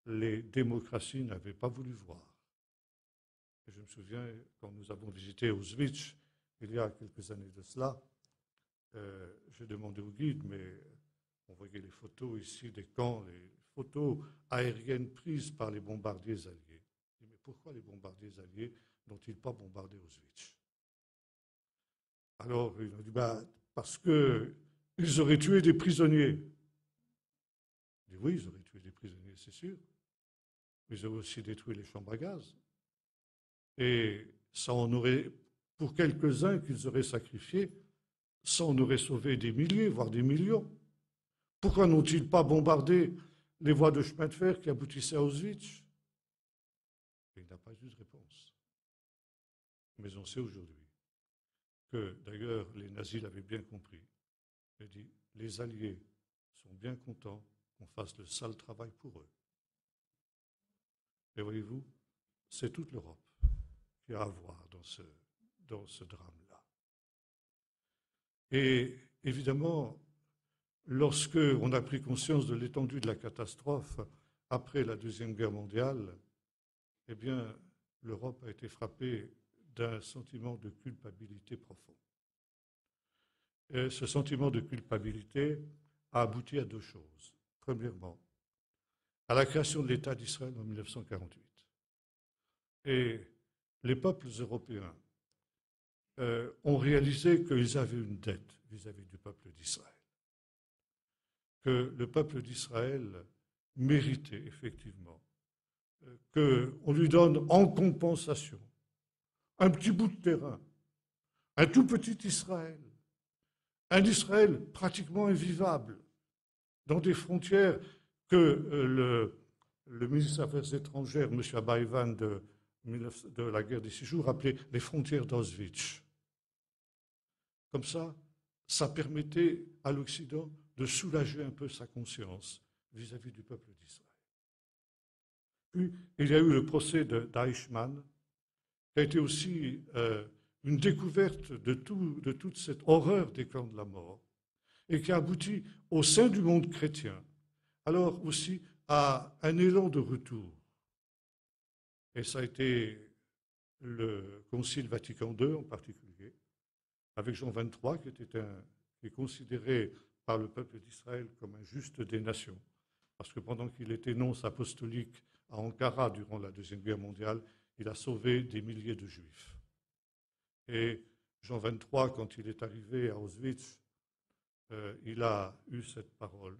A: les démocraties n'avaient pas voulu voir. Et je me souviens, quand nous avons visité Auschwitz, il y a quelques années de cela, j'ai demandé au guide, mais on voyait les photos ici des camps, les photos aériennes prises par les bombardiers alliés. Je dis, mais pourquoi les bombardiers alliés n'ont-ils pas bombardé Auschwitz? Alors il a dit, parce qu'ils auraient tué des prisonniers. Je dis, oui, ils auraient tué des prisonniers, c'est sûr. Mais ils auraient aussi détruit les chambres à gaz. Et ça en aurait, pour quelques-uns qu'ils auraient sacrifiés, ça en aurait sauvé des milliers, voire des millions. Pourquoi n'ont-ils pas bombardé les voies de chemin de fer qui aboutissaient à Auschwitz? Et il n'a pas eu de réponse. Mais on sait aujourd'hui que, d'ailleurs, les nazis l'avaient bien compris. Il dit, les Alliés sont bien contents qu'on fasse le sale travail pour eux. Et voyez-vous, c'est toute l'Europe qui a à voir dans ce drame-là. Et évidemment, lorsque on a pris conscience de l'étendue de la catastrophe après la Deuxième Guerre mondiale, eh bien, l'Europe a été frappée d'un sentiment de culpabilité profond. Et ce sentiment de culpabilité a abouti à deux choses. Premièrement, à la création de l'État d'Israël en 1948. Et les peuples européens ont réalisé qu'ils avaient une dette vis-à-vis du peuple d'Israël. Que le peuple d'Israël méritait effectivement qu'on lui donne en compensation un petit bout de terrain, un tout petit Israël, un Israël pratiquement invivable, dans des frontières que le ministre des Affaires étrangères, M. Abaïvan, de la guerre des 6 jours, appelait les frontières d'Auschwitz. Comme ça permettait à l'Occident de soulager un peu sa conscience vis-à-vis du peuple d'Israël. Puis, il y a eu le procès d'Eichmann, qui a été aussi une découverte de toute cette horreur des camps de la mort, et qui a abouti au sein du monde chrétien, alors aussi à un élan de retour. Et ça a été le Concile Vatican II en particulier, avec Jean XXIII, qui est considéré par le peuple d'Israël comme un juste des nations, parce que pendant qu'il était nonce apostolique à Ankara durant la Deuxième Guerre mondiale, il a sauvé des milliers de Juifs. Et Jean XXIII, quand il est arrivé à Auschwitz, il a eu cette parole,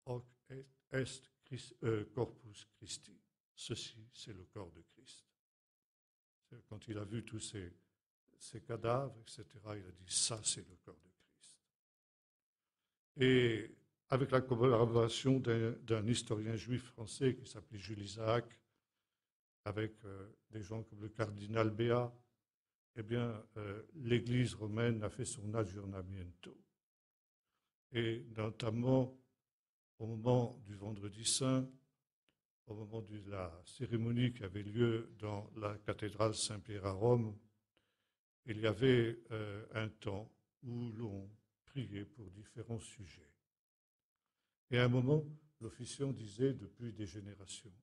A: Hoc est corpus Christi. Ceci, c'est le corps de Christ. Quand il a vu tous ces cadavres, etc., il a dit, ça, c'est le corps de Christ. Et avec la collaboration d'un historien juif français qui s'appelait Jules Isaac, avec des gens comme le cardinal Béat, eh bien, l'Église romaine a fait son aggiornamento. Et notamment, au moment du Vendredi Saint, au moment de la cérémonie qui avait lieu dans la cathédrale Saint-Pierre à Rome, il y avait un temps où l'on priait pour différents sujets. Et à un moment, l'officiant disait depuis des générations,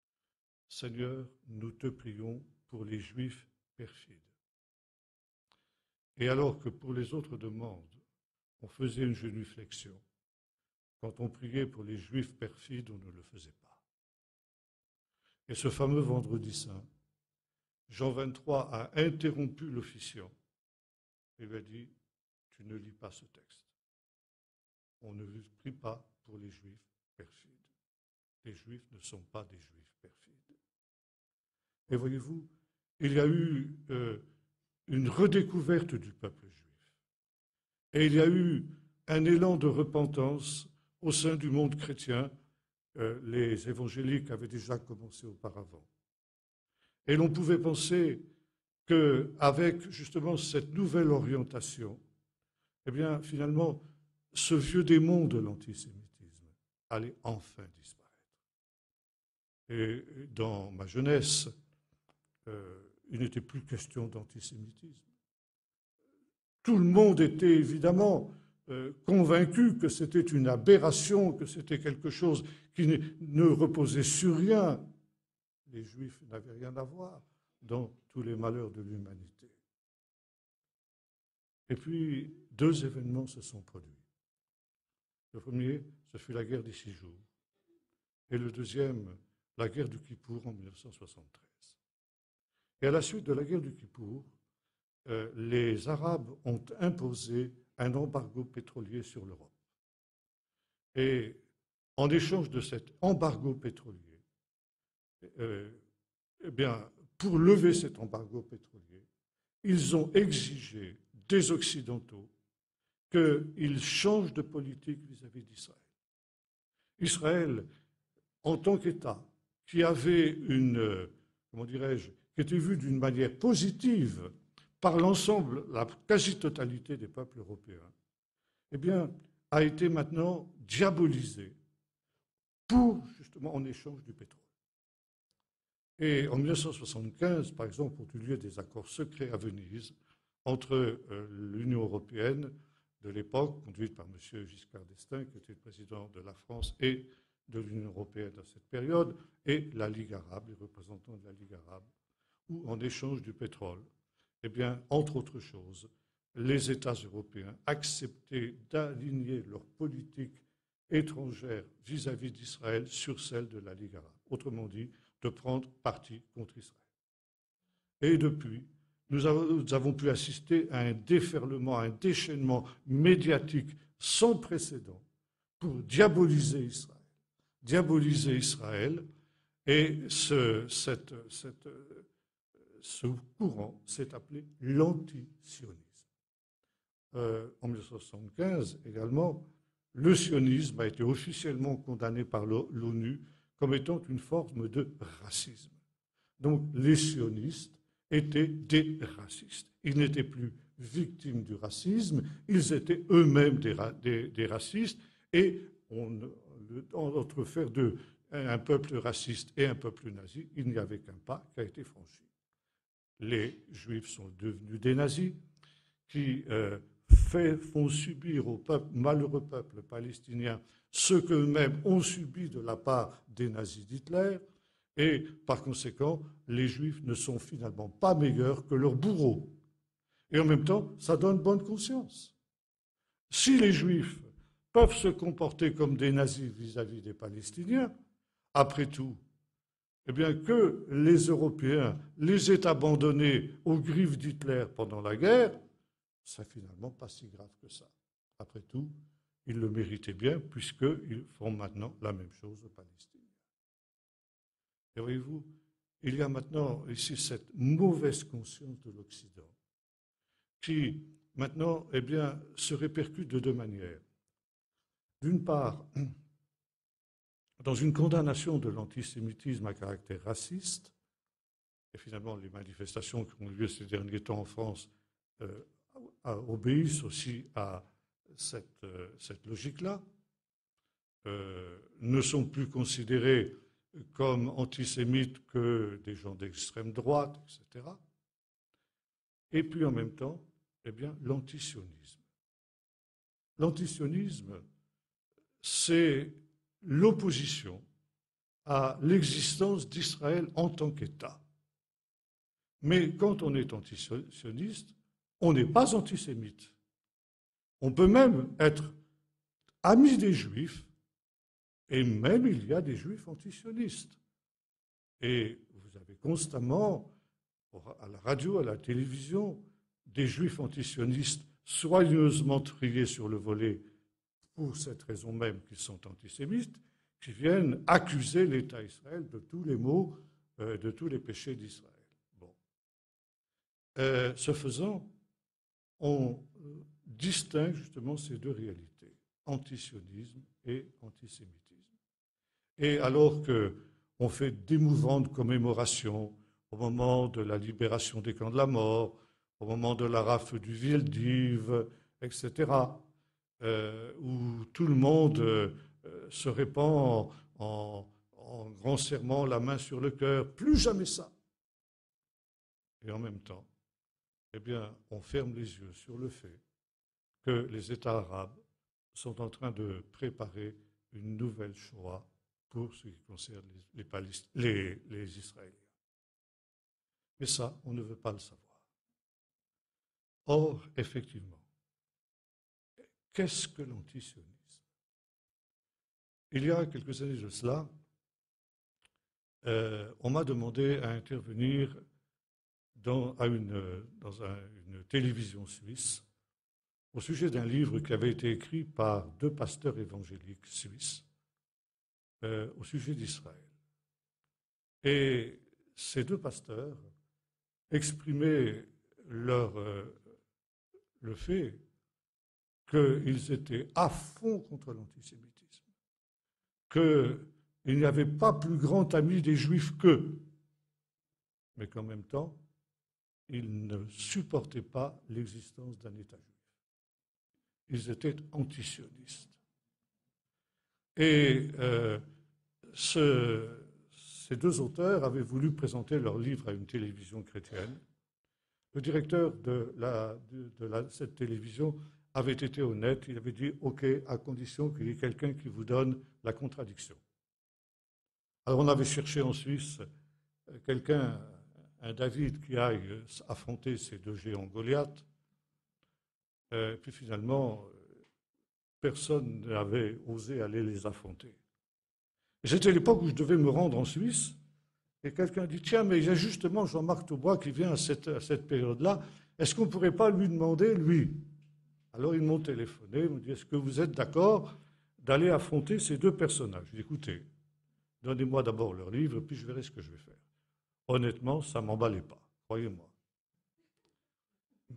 A: « Seigneur, nous te prions pour les Juifs perfides. » Et alors que pour les autres demandes, on faisait une génuflexion, quand on priait pour les Juifs perfides, on ne le faisait pas. Et ce fameux Vendredi Saint, Jean XXIII a interrompu l'officiant et lui a dit, tu ne lis pas ce texte. On ne prie pas pour les Juifs perfides. Les Juifs ne sont pas des Juifs perfides. Et voyez-vous, il y a eu une redécouverte du peuple juif. Et il y a eu un élan de repentance au sein du monde chrétien. Les évangéliques avaient déjà commencé auparavant. Et l'on pouvait penser qu'avec justement cette nouvelle orientation, eh bien, finalement, ce vieux démon de l'antisémitisme allait enfin disparaître. Et dans ma jeunesse, il n'était plus question d'antisémitisme. Tout le monde était évidemment convaincu que c'était une aberration, que c'était quelque chose qui ne reposait sur rien. Les Juifs n'avaient rien à voir dans tous les malheurs de l'humanité. Et puis, deux événements se sont produits. Le premier, ce fut la guerre des 6 jours. Et le deuxième, la guerre du Kippour en 1973. Et à la suite de la guerre du Kippour, les Arabes ont imposé un embargo pétrolier sur l'Europe. Et en échange de cet embargo pétrolier, eh bien, pour lever cet embargo pétrolier, ils ont exigé des Occidentaux qu'ils changent de politique vis-à-vis d'Israël. Israël, en tant qu'État, qui avait une, comment dirais-je, qui était vu d'une manière positive par l'ensemble, la quasi-totalité des peuples européens, eh bien, a été maintenant diabolisé pour, justement, en échange du pétrole. Et en 1975, par exemple, ont eu lieu des accords secrets à Venise entre l'Union européenne, de l'époque, conduite par M. Giscard d'Estaing, qui était le président de la France et de l'Union européenne à cette période, et la Ligue arabe, les représentants de la Ligue arabe, où, en échange du pétrole, eh bien, entre autres choses, les États européens acceptaient d'aligner leur politique étrangère vis-à-vis d'Israël sur celle de la Ligue arabe. Autrement dit, de prendre parti contre Israël. Et depuis, nous avons pu assister à un déferlement, à un déchaînement médiatique sans précédent pour diaboliser Israël. Diaboliser Israël, et ce courant s'est appelé l'antisionisme. En 1975 également, le sionisme a été officiellement condamné par l'ONU comme étant une forme de racisme. Donc les sionistes étaient des racistes. Ils n'étaient plus victimes du racisme, ils étaient eux-mêmes des racistes, et entre faire d'eux un peuple raciste et un peuple nazi, il n'y avait qu'un pas qui a été franchi. Les Juifs sont devenus des nazis qui font subir au malheureux peuple palestinien ce qu'eux-mêmes ont subi de la part des nazis d'Hitler, et par conséquent, les Juifs ne sont finalement pas meilleurs que leurs bourreaux. Et en même temps, ça donne bonne conscience. Si les Juifs peuvent se comporter comme des nazis vis-à-vis des Palestiniens, après tout, eh bien que les Européens les aient abandonnés aux griffes d'Hitler pendant la guerre, c'est finalement pas si grave que ça. Après tout, ils le méritaient bien, puisqu'ils font maintenant la même chose aux Palestiniens. Et voyez-vous, il y a maintenant ici cette mauvaise conscience de l'Occident qui, maintenant, eh bien, se répercute de deux manières. D'une part, dans une condamnation de l'antisémitisme à caractère raciste, et finalement les manifestations qui ont eu lieu ces derniers temps en France obéissent aussi à cette logique-là, ne sont plus considérés comme antisémites que des gens d'extrême droite, etc. Et puis en même temps, eh bien, l'antisionisme. L'antisionisme, c'est l'opposition à l'existence d'Israël en tant qu'État. Mais quand on est antisioniste, on n'est pas antisémite. On peut même être ami des Juifs, et même il y a des Juifs antisionistes. Et vous avez constamment, à la radio, à la télévision, des Juifs antisionistes soigneusement triés sur le volet pour cette raison même qu'ils sont antisémites, qui viennent accuser l'État Israël de tous les maux, de tous les péchés d'Israël. Bon. Ce faisant, on distingue justement ces deux réalités, antisionisme et antisémitisme. Et alors qu'on fait d'émouvantes commémorations au moment de la libération des camps de la mort, au moment de la rafle du Veldiv, etc., où tout le monde se répand en grand serment, la main sur le cœur, plus jamais ça. Et en même temps, eh bien, on ferme les yeux sur le fait que les États arabes sont en train de préparer une nouvelle Shoah pour ce qui concerne les Israéliens. Mais ça, on ne veut pas le savoir. Or, effectivement, qu'est-ce que l'antisionisme? Il y a quelques années de cela, on m'a demandé à intervenir dans une télévision suisse au sujet d'un livre qui avait été écrit par deux pasteurs évangéliques suisses au sujet d'Israël. Et ces deux pasteurs exprimaient le fait qu'ils étaient à fond contre l'antisémitisme, qu'il n'y avait pas plus grand ami des Juifs qu'eux, mais qu'en même temps, ils ne supportaient pas l'existence d'un État juif. Ils étaient antisionistes. Et ces deux auteurs avaient voulu présenter leur livre à une télévision chrétienne. Le directeur de cette télévision avait été honnête, il avait dit « OK, à condition qu'il y ait quelqu'un qui vous donne la contradiction ». Alors on avait cherché en Suisse quelqu'un, un David qui aille affronter ces deux géants Goliath, puis finalement, personne n'avait osé aller les affronter. C'était l'époque où je devais me rendre en Suisse, et quelqu'un dit « Tiens, mais il y a justement Jean-Marc Taubois qui vient à cette période-là, est-ce qu'on ne pourrait pas lui demander, lui ?» Alors ils m'ont téléphoné, ils m'ont dit « Est-ce que vous êtes d'accord d'aller affronter ces deux personnages ?» J'ai dit « Écoutez, donnez-moi d'abord leur livre, puis je verrai ce que je vais faire. » Honnêtement, ça ne m'emballait pas, croyez-moi.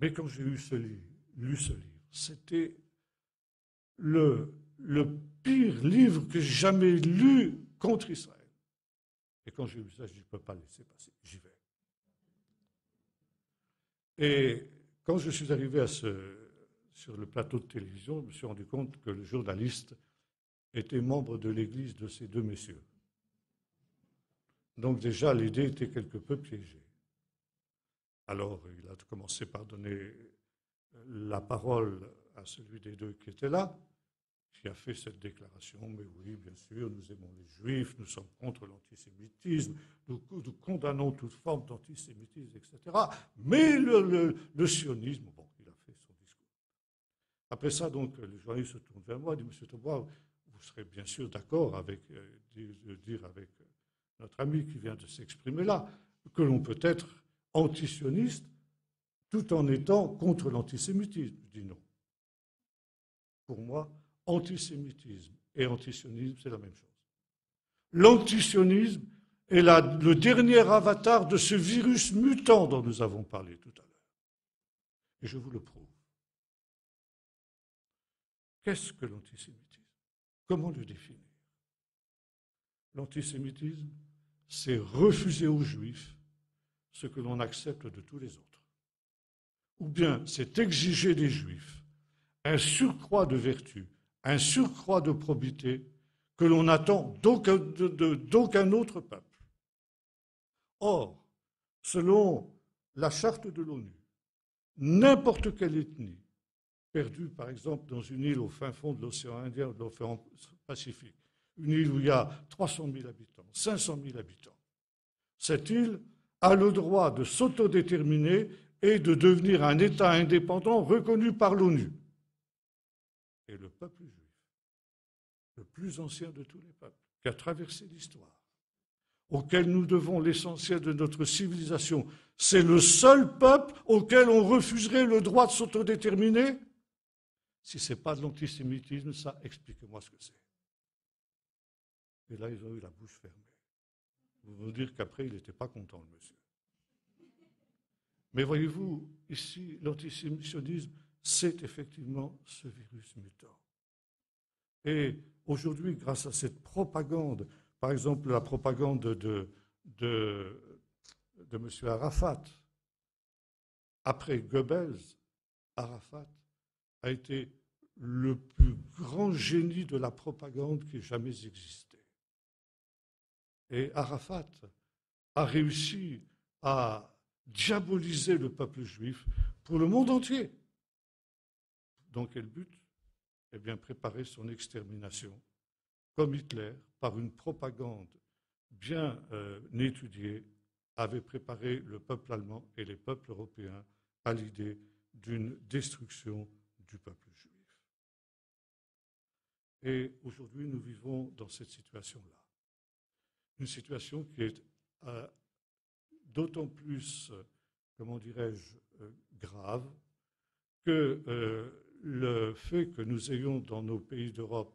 A: Mais quand j'ai lu ce livre, c'était le pire livre que j'ai jamais lu contre Israël. Et quand j'ai lu ça, je dis, je ne peux pas laisser passer, j'y vais. Et quand je suis arrivé sur le plateau de télévision, je me suis rendu compte que le journaliste était membre de l'église de ces deux messieurs. Donc déjà, l'idée était quelque peu piégée. Alors, il a commencé par donner la parole à celui des deux qui était là, qui a fait cette déclaration, mais oui, bien sûr, nous aimons les Juifs, nous sommes contre l'antisémitisme, nous condamnons toute forme d'antisémitisme, etc. Mais le sionisme, bon, il a fait son discours. Après ça, donc, le journaliste se tourne vers moi et dit, Monsieur Taubois, vous serez bien sûr d'accord avec, dire avec notre ami qui vient de s'exprimer là, que l'on peut être antisioniste tout en étant contre l'antisémitisme. Je dis non. Pour moi, antisémitisme et antisionisme, c'est la même chose. L'antisionisme est le dernier avatar de ce virus mutant dont nous avons parlé tout à l'heure. Et je vous le prouve. Qu'est-ce que l'antisémitisme? Comment le définir? L'antisémitisme, c'est refuser aux Juifs ce que l'on accepte de tous les autres. Ou bien c'est exiger des Juifs un surcroît de vertu, un surcroît de probité que l'on attend d'aucun autre peuple. Or, selon la charte de l'ONU, n'importe quelle ethnie perdue, par exemple, dans une île au fin fond de l'océan Indien ou de l'océan Pacifique, une île où il y a 300 000 habitants, 500 000 habitants, cette île a le droit de s'autodéterminer et de devenir un État indépendant reconnu par l'ONU. Et le peuple juif, le plus ancien de tous les peuples, qui a traversé l'histoire, auquel nous devons l'essentiel de notre civilisation, c'est le seul peuple auquel on refuserait le droit de s'autodéterminer? Si ce n'est pas de l'antisémitisme, ça, expliquez-moi ce que c'est. Et là, ils ont eu la bouche fermée. Vous vous dire qu'après, il n'était pas content, le monsieur. Mais voyez-vous, ici, l'antisémitisme, c'est effectivement ce virus mutant. Et aujourd'hui, grâce à cette propagande, par exemple la propagande de M. Arafat, après Goebbels, Arafat a été le plus grand génie de la propagande qui ait jamais existé. Et Arafat a réussi à diaboliser le peuple juif pour le monde entier. Dans quel but? Eh bien, préparer son extermination, comme Hitler, par une propagande bien étudiée, avait préparé le peuple allemand et les peuples européens à l'idée d'une destruction du peuple juif. Et aujourd'hui, nous vivons dans cette situation-là. Une situation qui est d'autant plus, comment dirais-je, grave que le fait que nous ayons dans nos pays d'Europe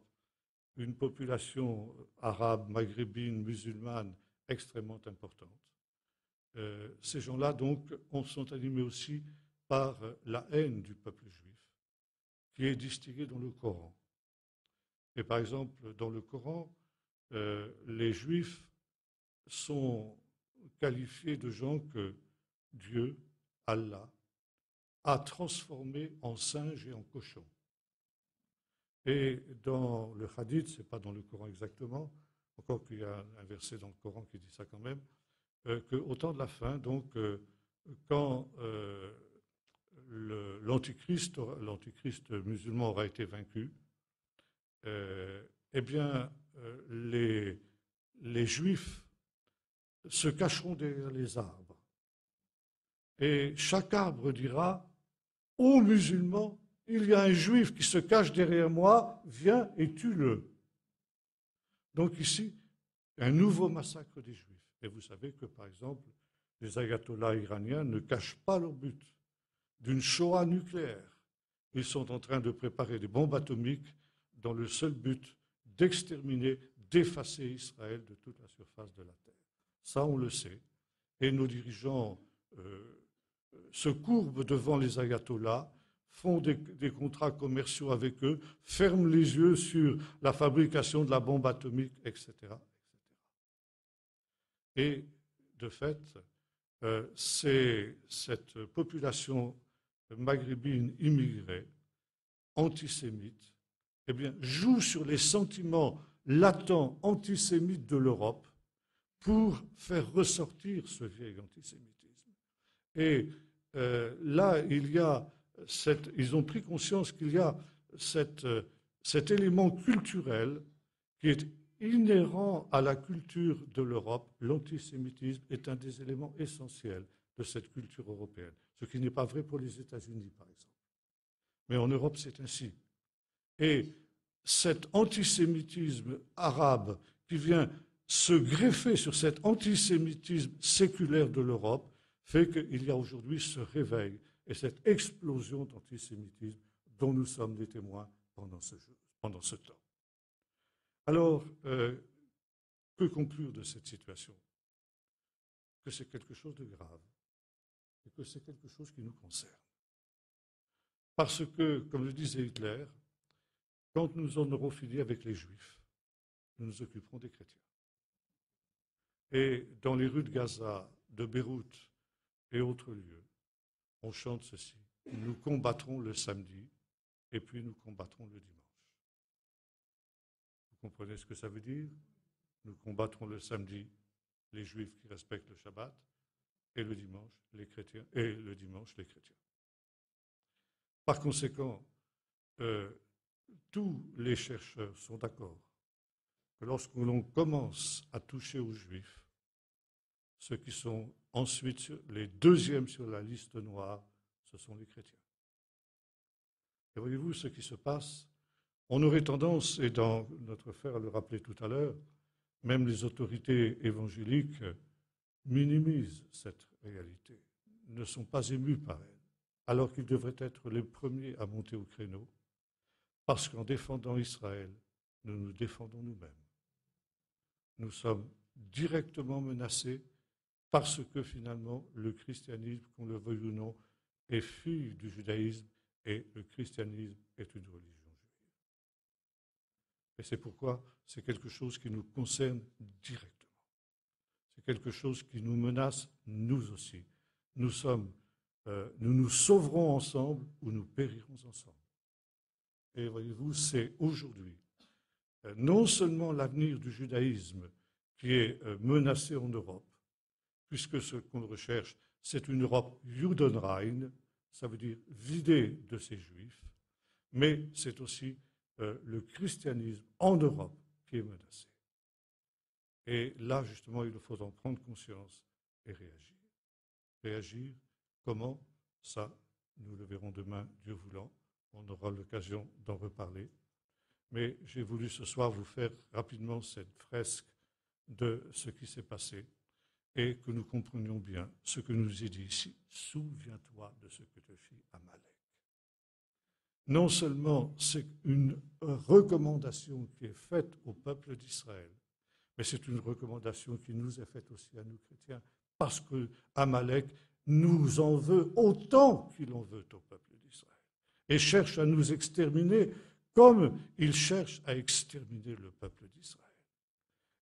A: une population arabe, maghrébine, musulmane extrêmement importante. Ces gens-là, donc, sont animés aussi par la haine du peuple juif, qui est distillée dans le Coran. Et par exemple, dans le Coran, les Juifs sont qualifiés de gens que Dieu, Allah, a transformés en singes et en cochons. Et dans le hadith, ce n'est pas dans le Coran exactement, encore qu'il y a un verset dans le Coran qui dit ça quand même, qu'au temps de la fin, donc, quand l'antichrist musulman aura été vaincu, eh bien, les Juifs se cacheront derrière les arbres. Et chaque arbre dira aux musulmans, il y a un Juif qui se cache derrière moi, viens et tue-le. Donc ici, un nouveau massacre des Juifs. Et vous savez que, par exemple, les ayatollahs iraniens ne cachent pas leur but d'une Shoah nucléaire. Ils sont en train de préparer des bombes atomiques dans le seul but d'exterminer, d'effacer Israël de toute la surface de la terre. Ça, on le sait. Et nos dirigeants se courbent devant les ayatollahs, font des contrats commerciaux avec eux, ferment les yeux sur la fabrication de la bombe atomique, etc. Et de fait, c'est cette population maghrébine immigrée, antisémite, eh bien, joue sur les sentiments latents antisémites de l'Europe pour faire ressortir ce vieil antisémitisme. Et là, ils ont pris conscience qu'il y a cet élément culturel qui est inhérent à la culture de l'Europe. L'antisémitisme est un des éléments essentiels de cette culture européenne, ce qui n'est pas vrai pour les États-Unis, par exemple. Mais en Europe, c'est ainsi. Et cet antisémitisme arabe qui vient se greffer sur cet antisémitisme séculaire de l'Europe fait qu'il y a aujourd'hui ce réveil et cette explosion d'antisémitisme dont nous sommes les témoins pendant ce temps. Alors, que conclure de cette situation? Que c'est quelque chose de grave et que c'est quelque chose qui nous concerne. Parce que, comme le disait Hitler, quand nous en aurons fini avec les Juifs, nous nous occuperons des chrétiens. Et dans les rues de Gaza, de Beyrouth et autres lieux, on chante ceci. Nous combattrons le samedi et puis nous combattrons le dimanche. Vous comprenez ce que ça veut dire? Nous combattrons le samedi les Juifs qui respectent le Shabbat et le dimanche les chrétiens et le dimanche les chrétiens. Par conséquent, tous les chercheurs sont d'accord que lorsque l'on commence à toucher aux Juifs, ceux qui sont ensuite les deuxièmes sur la liste noire, ce sont les chrétiens. Et voyez-vous ce qui se passe? On aurait tendance, et dans notre frère le rappelait tout à l'heure, même les autorités évangéliques minimisent cette réalité, ne sont pas émus par elle, alors qu'ils devraient être les premiers à monter au créneau, parce qu'en défendant Israël, nous nous défendons nous-mêmes. Nous sommes directement menacés parce que finalement le christianisme, qu'on le veuille ou non, est fille du judaïsme et le christianisme est une religion juive. Et c'est pourquoi c'est quelque chose qui nous concerne directement. C'est quelque chose qui nous menace nous aussi. Nous nous sauverons ensemble ou nous périrons ensemble. Et voyez-vous, c'est aujourd'hui non seulement l'avenir du judaïsme qui est menacé en Europe, puisque ce qu'on recherche, c'est une Europe Judenrein, ça veut dire vidée de ses juifs, mais c'est aussi le christianisme en Europe qui est menacé. Et là, justement, il faut en prendre conscience et réagir. Réagir, comment? Ça, nous le verrons demain, Dieu voulant. On aura l'occasion d'en reparler. Mais j'ai voulu ce soir vous faire rapidement cette fresque de ce qui s'est passé et que nous comprenions bien ce que nous est dit ici. Souviens-toi de ce que te fit Amalek. Non seulement c'est une recommandation qui est faite au peuple d'Israël, mais c'est une recommandation qui nous est faite aussi à nous chrétiens, parce que Amalek nous en veut autant qu'il en veut au peuple d'Israël et cherche à nous exterminer comme il cherche à exterminer le peuple d'Israël.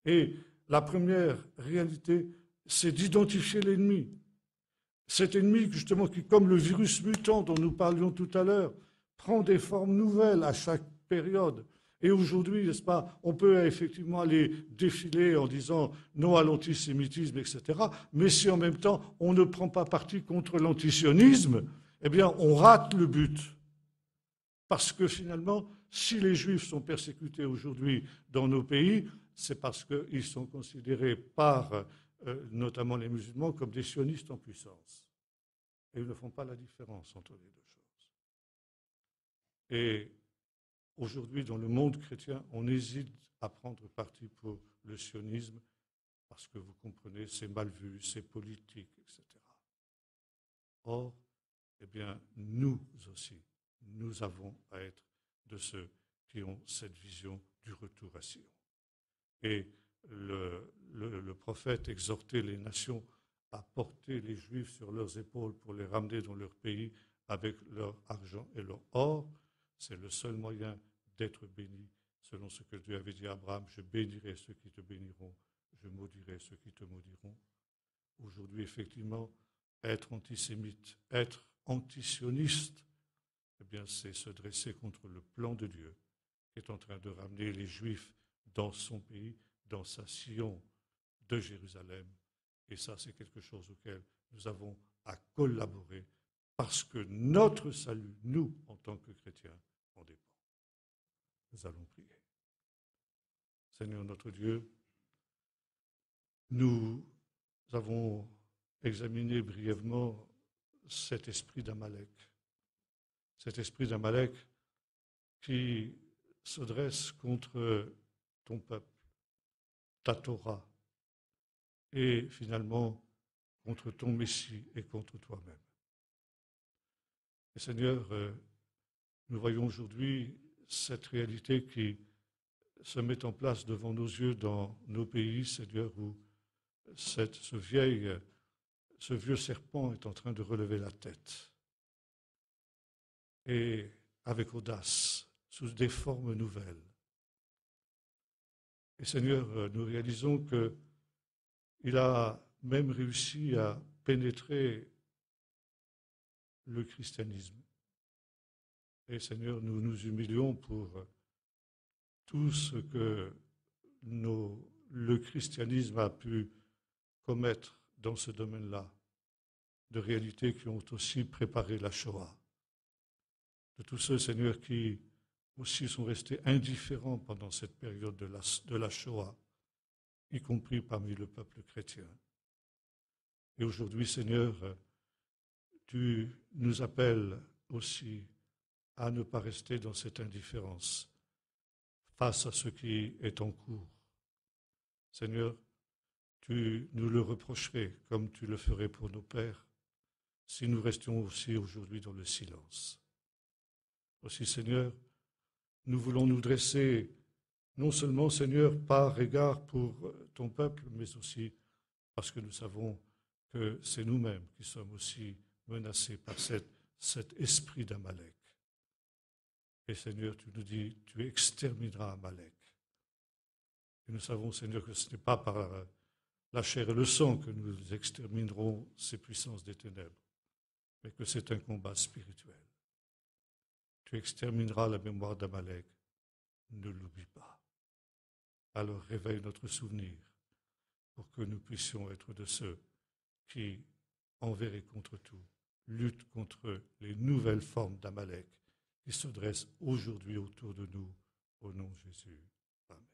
A: Et la première réalité, c'est d'identifier l'ennemi. Cet ennemi, justement, qui, comme le virus mutant dont nous parlions tout à l'heure, prend des formes nouvelles à chaque période. Et aujourd'hui, n'est-ce pas, on peut effectivement aller défiler en disant non à l'antisémitisme, etc. Mais si en même temps, on ne prend pas parti contre l'antisionisme, eh bien, on rate le but. Parce que finalement, si les Juifs sont persécutés aujourd'hui dans nos pays, c'est parce qu'ils sont considérés par notamment les musulmans comme des sionistes en puissance. Et ils ne font pas la différence entre les deux choses. Et aujourd'hui, dans le monde chrétien, on hésite à prendre parti pour le sionisme parce que vous comprenez, c'est mal vu, c'est politique, etc. Or, eh bien, nous aussi, nous avons à être de ceux qui ont cette vision du retour à Sion. Et le prophète exhortait les nations à porter les Juifs sur leurs épaules pour les ramener dans leur pays avec leur argent et leur or. C'est le seul moyen d'être béni, selon ce que Dieu avait dit à Abraham, je bénirai ceux qui te béniront, je maudirai ceux qui te maudiront. Aujourd'hui, effectivement, être antisémite, être antisioniste, eh bien, c'est se dresser contre le plan de Dieu qui est en train de ramener les Juifs dans son pays, dans sa Sion de Jérusalem. Et ça, c'est quelque chose auquel nous avons à collaborer parce que notre salut, nous, en tant que chrétiens, en dépend. Nous allons prier. Seigneur notre Dieu, nous avons examiné brièvement cet esprit d'Amalek. Cet esprit d'Amalek qui se dresse contre ton peuple, ta Torah, et finalement contre ton Messie et contre toi-même. Et Seigneur, nous voyons aujourd'hui cette réalité qui se met en place devant nos yeux dans nos pays, Seigneur, où ce vieux serpent est en train de relever la tête. Et avec audace, sous des formes nouvelles. Et Seigneur, nous réalisons qu'il a même réussi à pénétrer le christianisme. Et Seigneur, nous nous humilions pour tout ce que le christianisme a pu commettre dans ce domaine-là, de réalités qui ont aussi préparé la Shoah. De tous ceux, Seigneur, qui aussi sont restés indifférents pendant cette période de la Shoah, y compris parmi le peuple chrétien. Et aujourd'hui, Seigneur, tu nous appelles aussi à ne pas rester dans cette indifférence face à ce qui est en cours. Seigneur, tu nous le reprocherais comme tu le ferais pour nos pères si nous restions aussi aujourd'hui dans le silence. Aussi, Seigneur, nous voulons nous dresser non seulement, Seigneur, par égard pour ton peuple, mais aussi parce que nous savons que c'est nous-mêmes qui sommes aussi menacés par cet esprit d'Amalek. Et Seigneur, tu nous dis, tu extermineras Amalek. Et nous savons, Seigneur, que ce n'est pas par la chair et le sang que nous exterminerons ces puissances des ténèbres, mais que c'est un combat spirituel. Tu extermineras la mémoire d'Amalek, ne l'oublie pas. Alors réveille notre souvenir pour que nous puissions être de ceux qui, envers et contre tout, luttent contre les nouvelles formes d'Amalek qui se dressent aujourd'hui autour de nous, au nom de Jésus. Amen.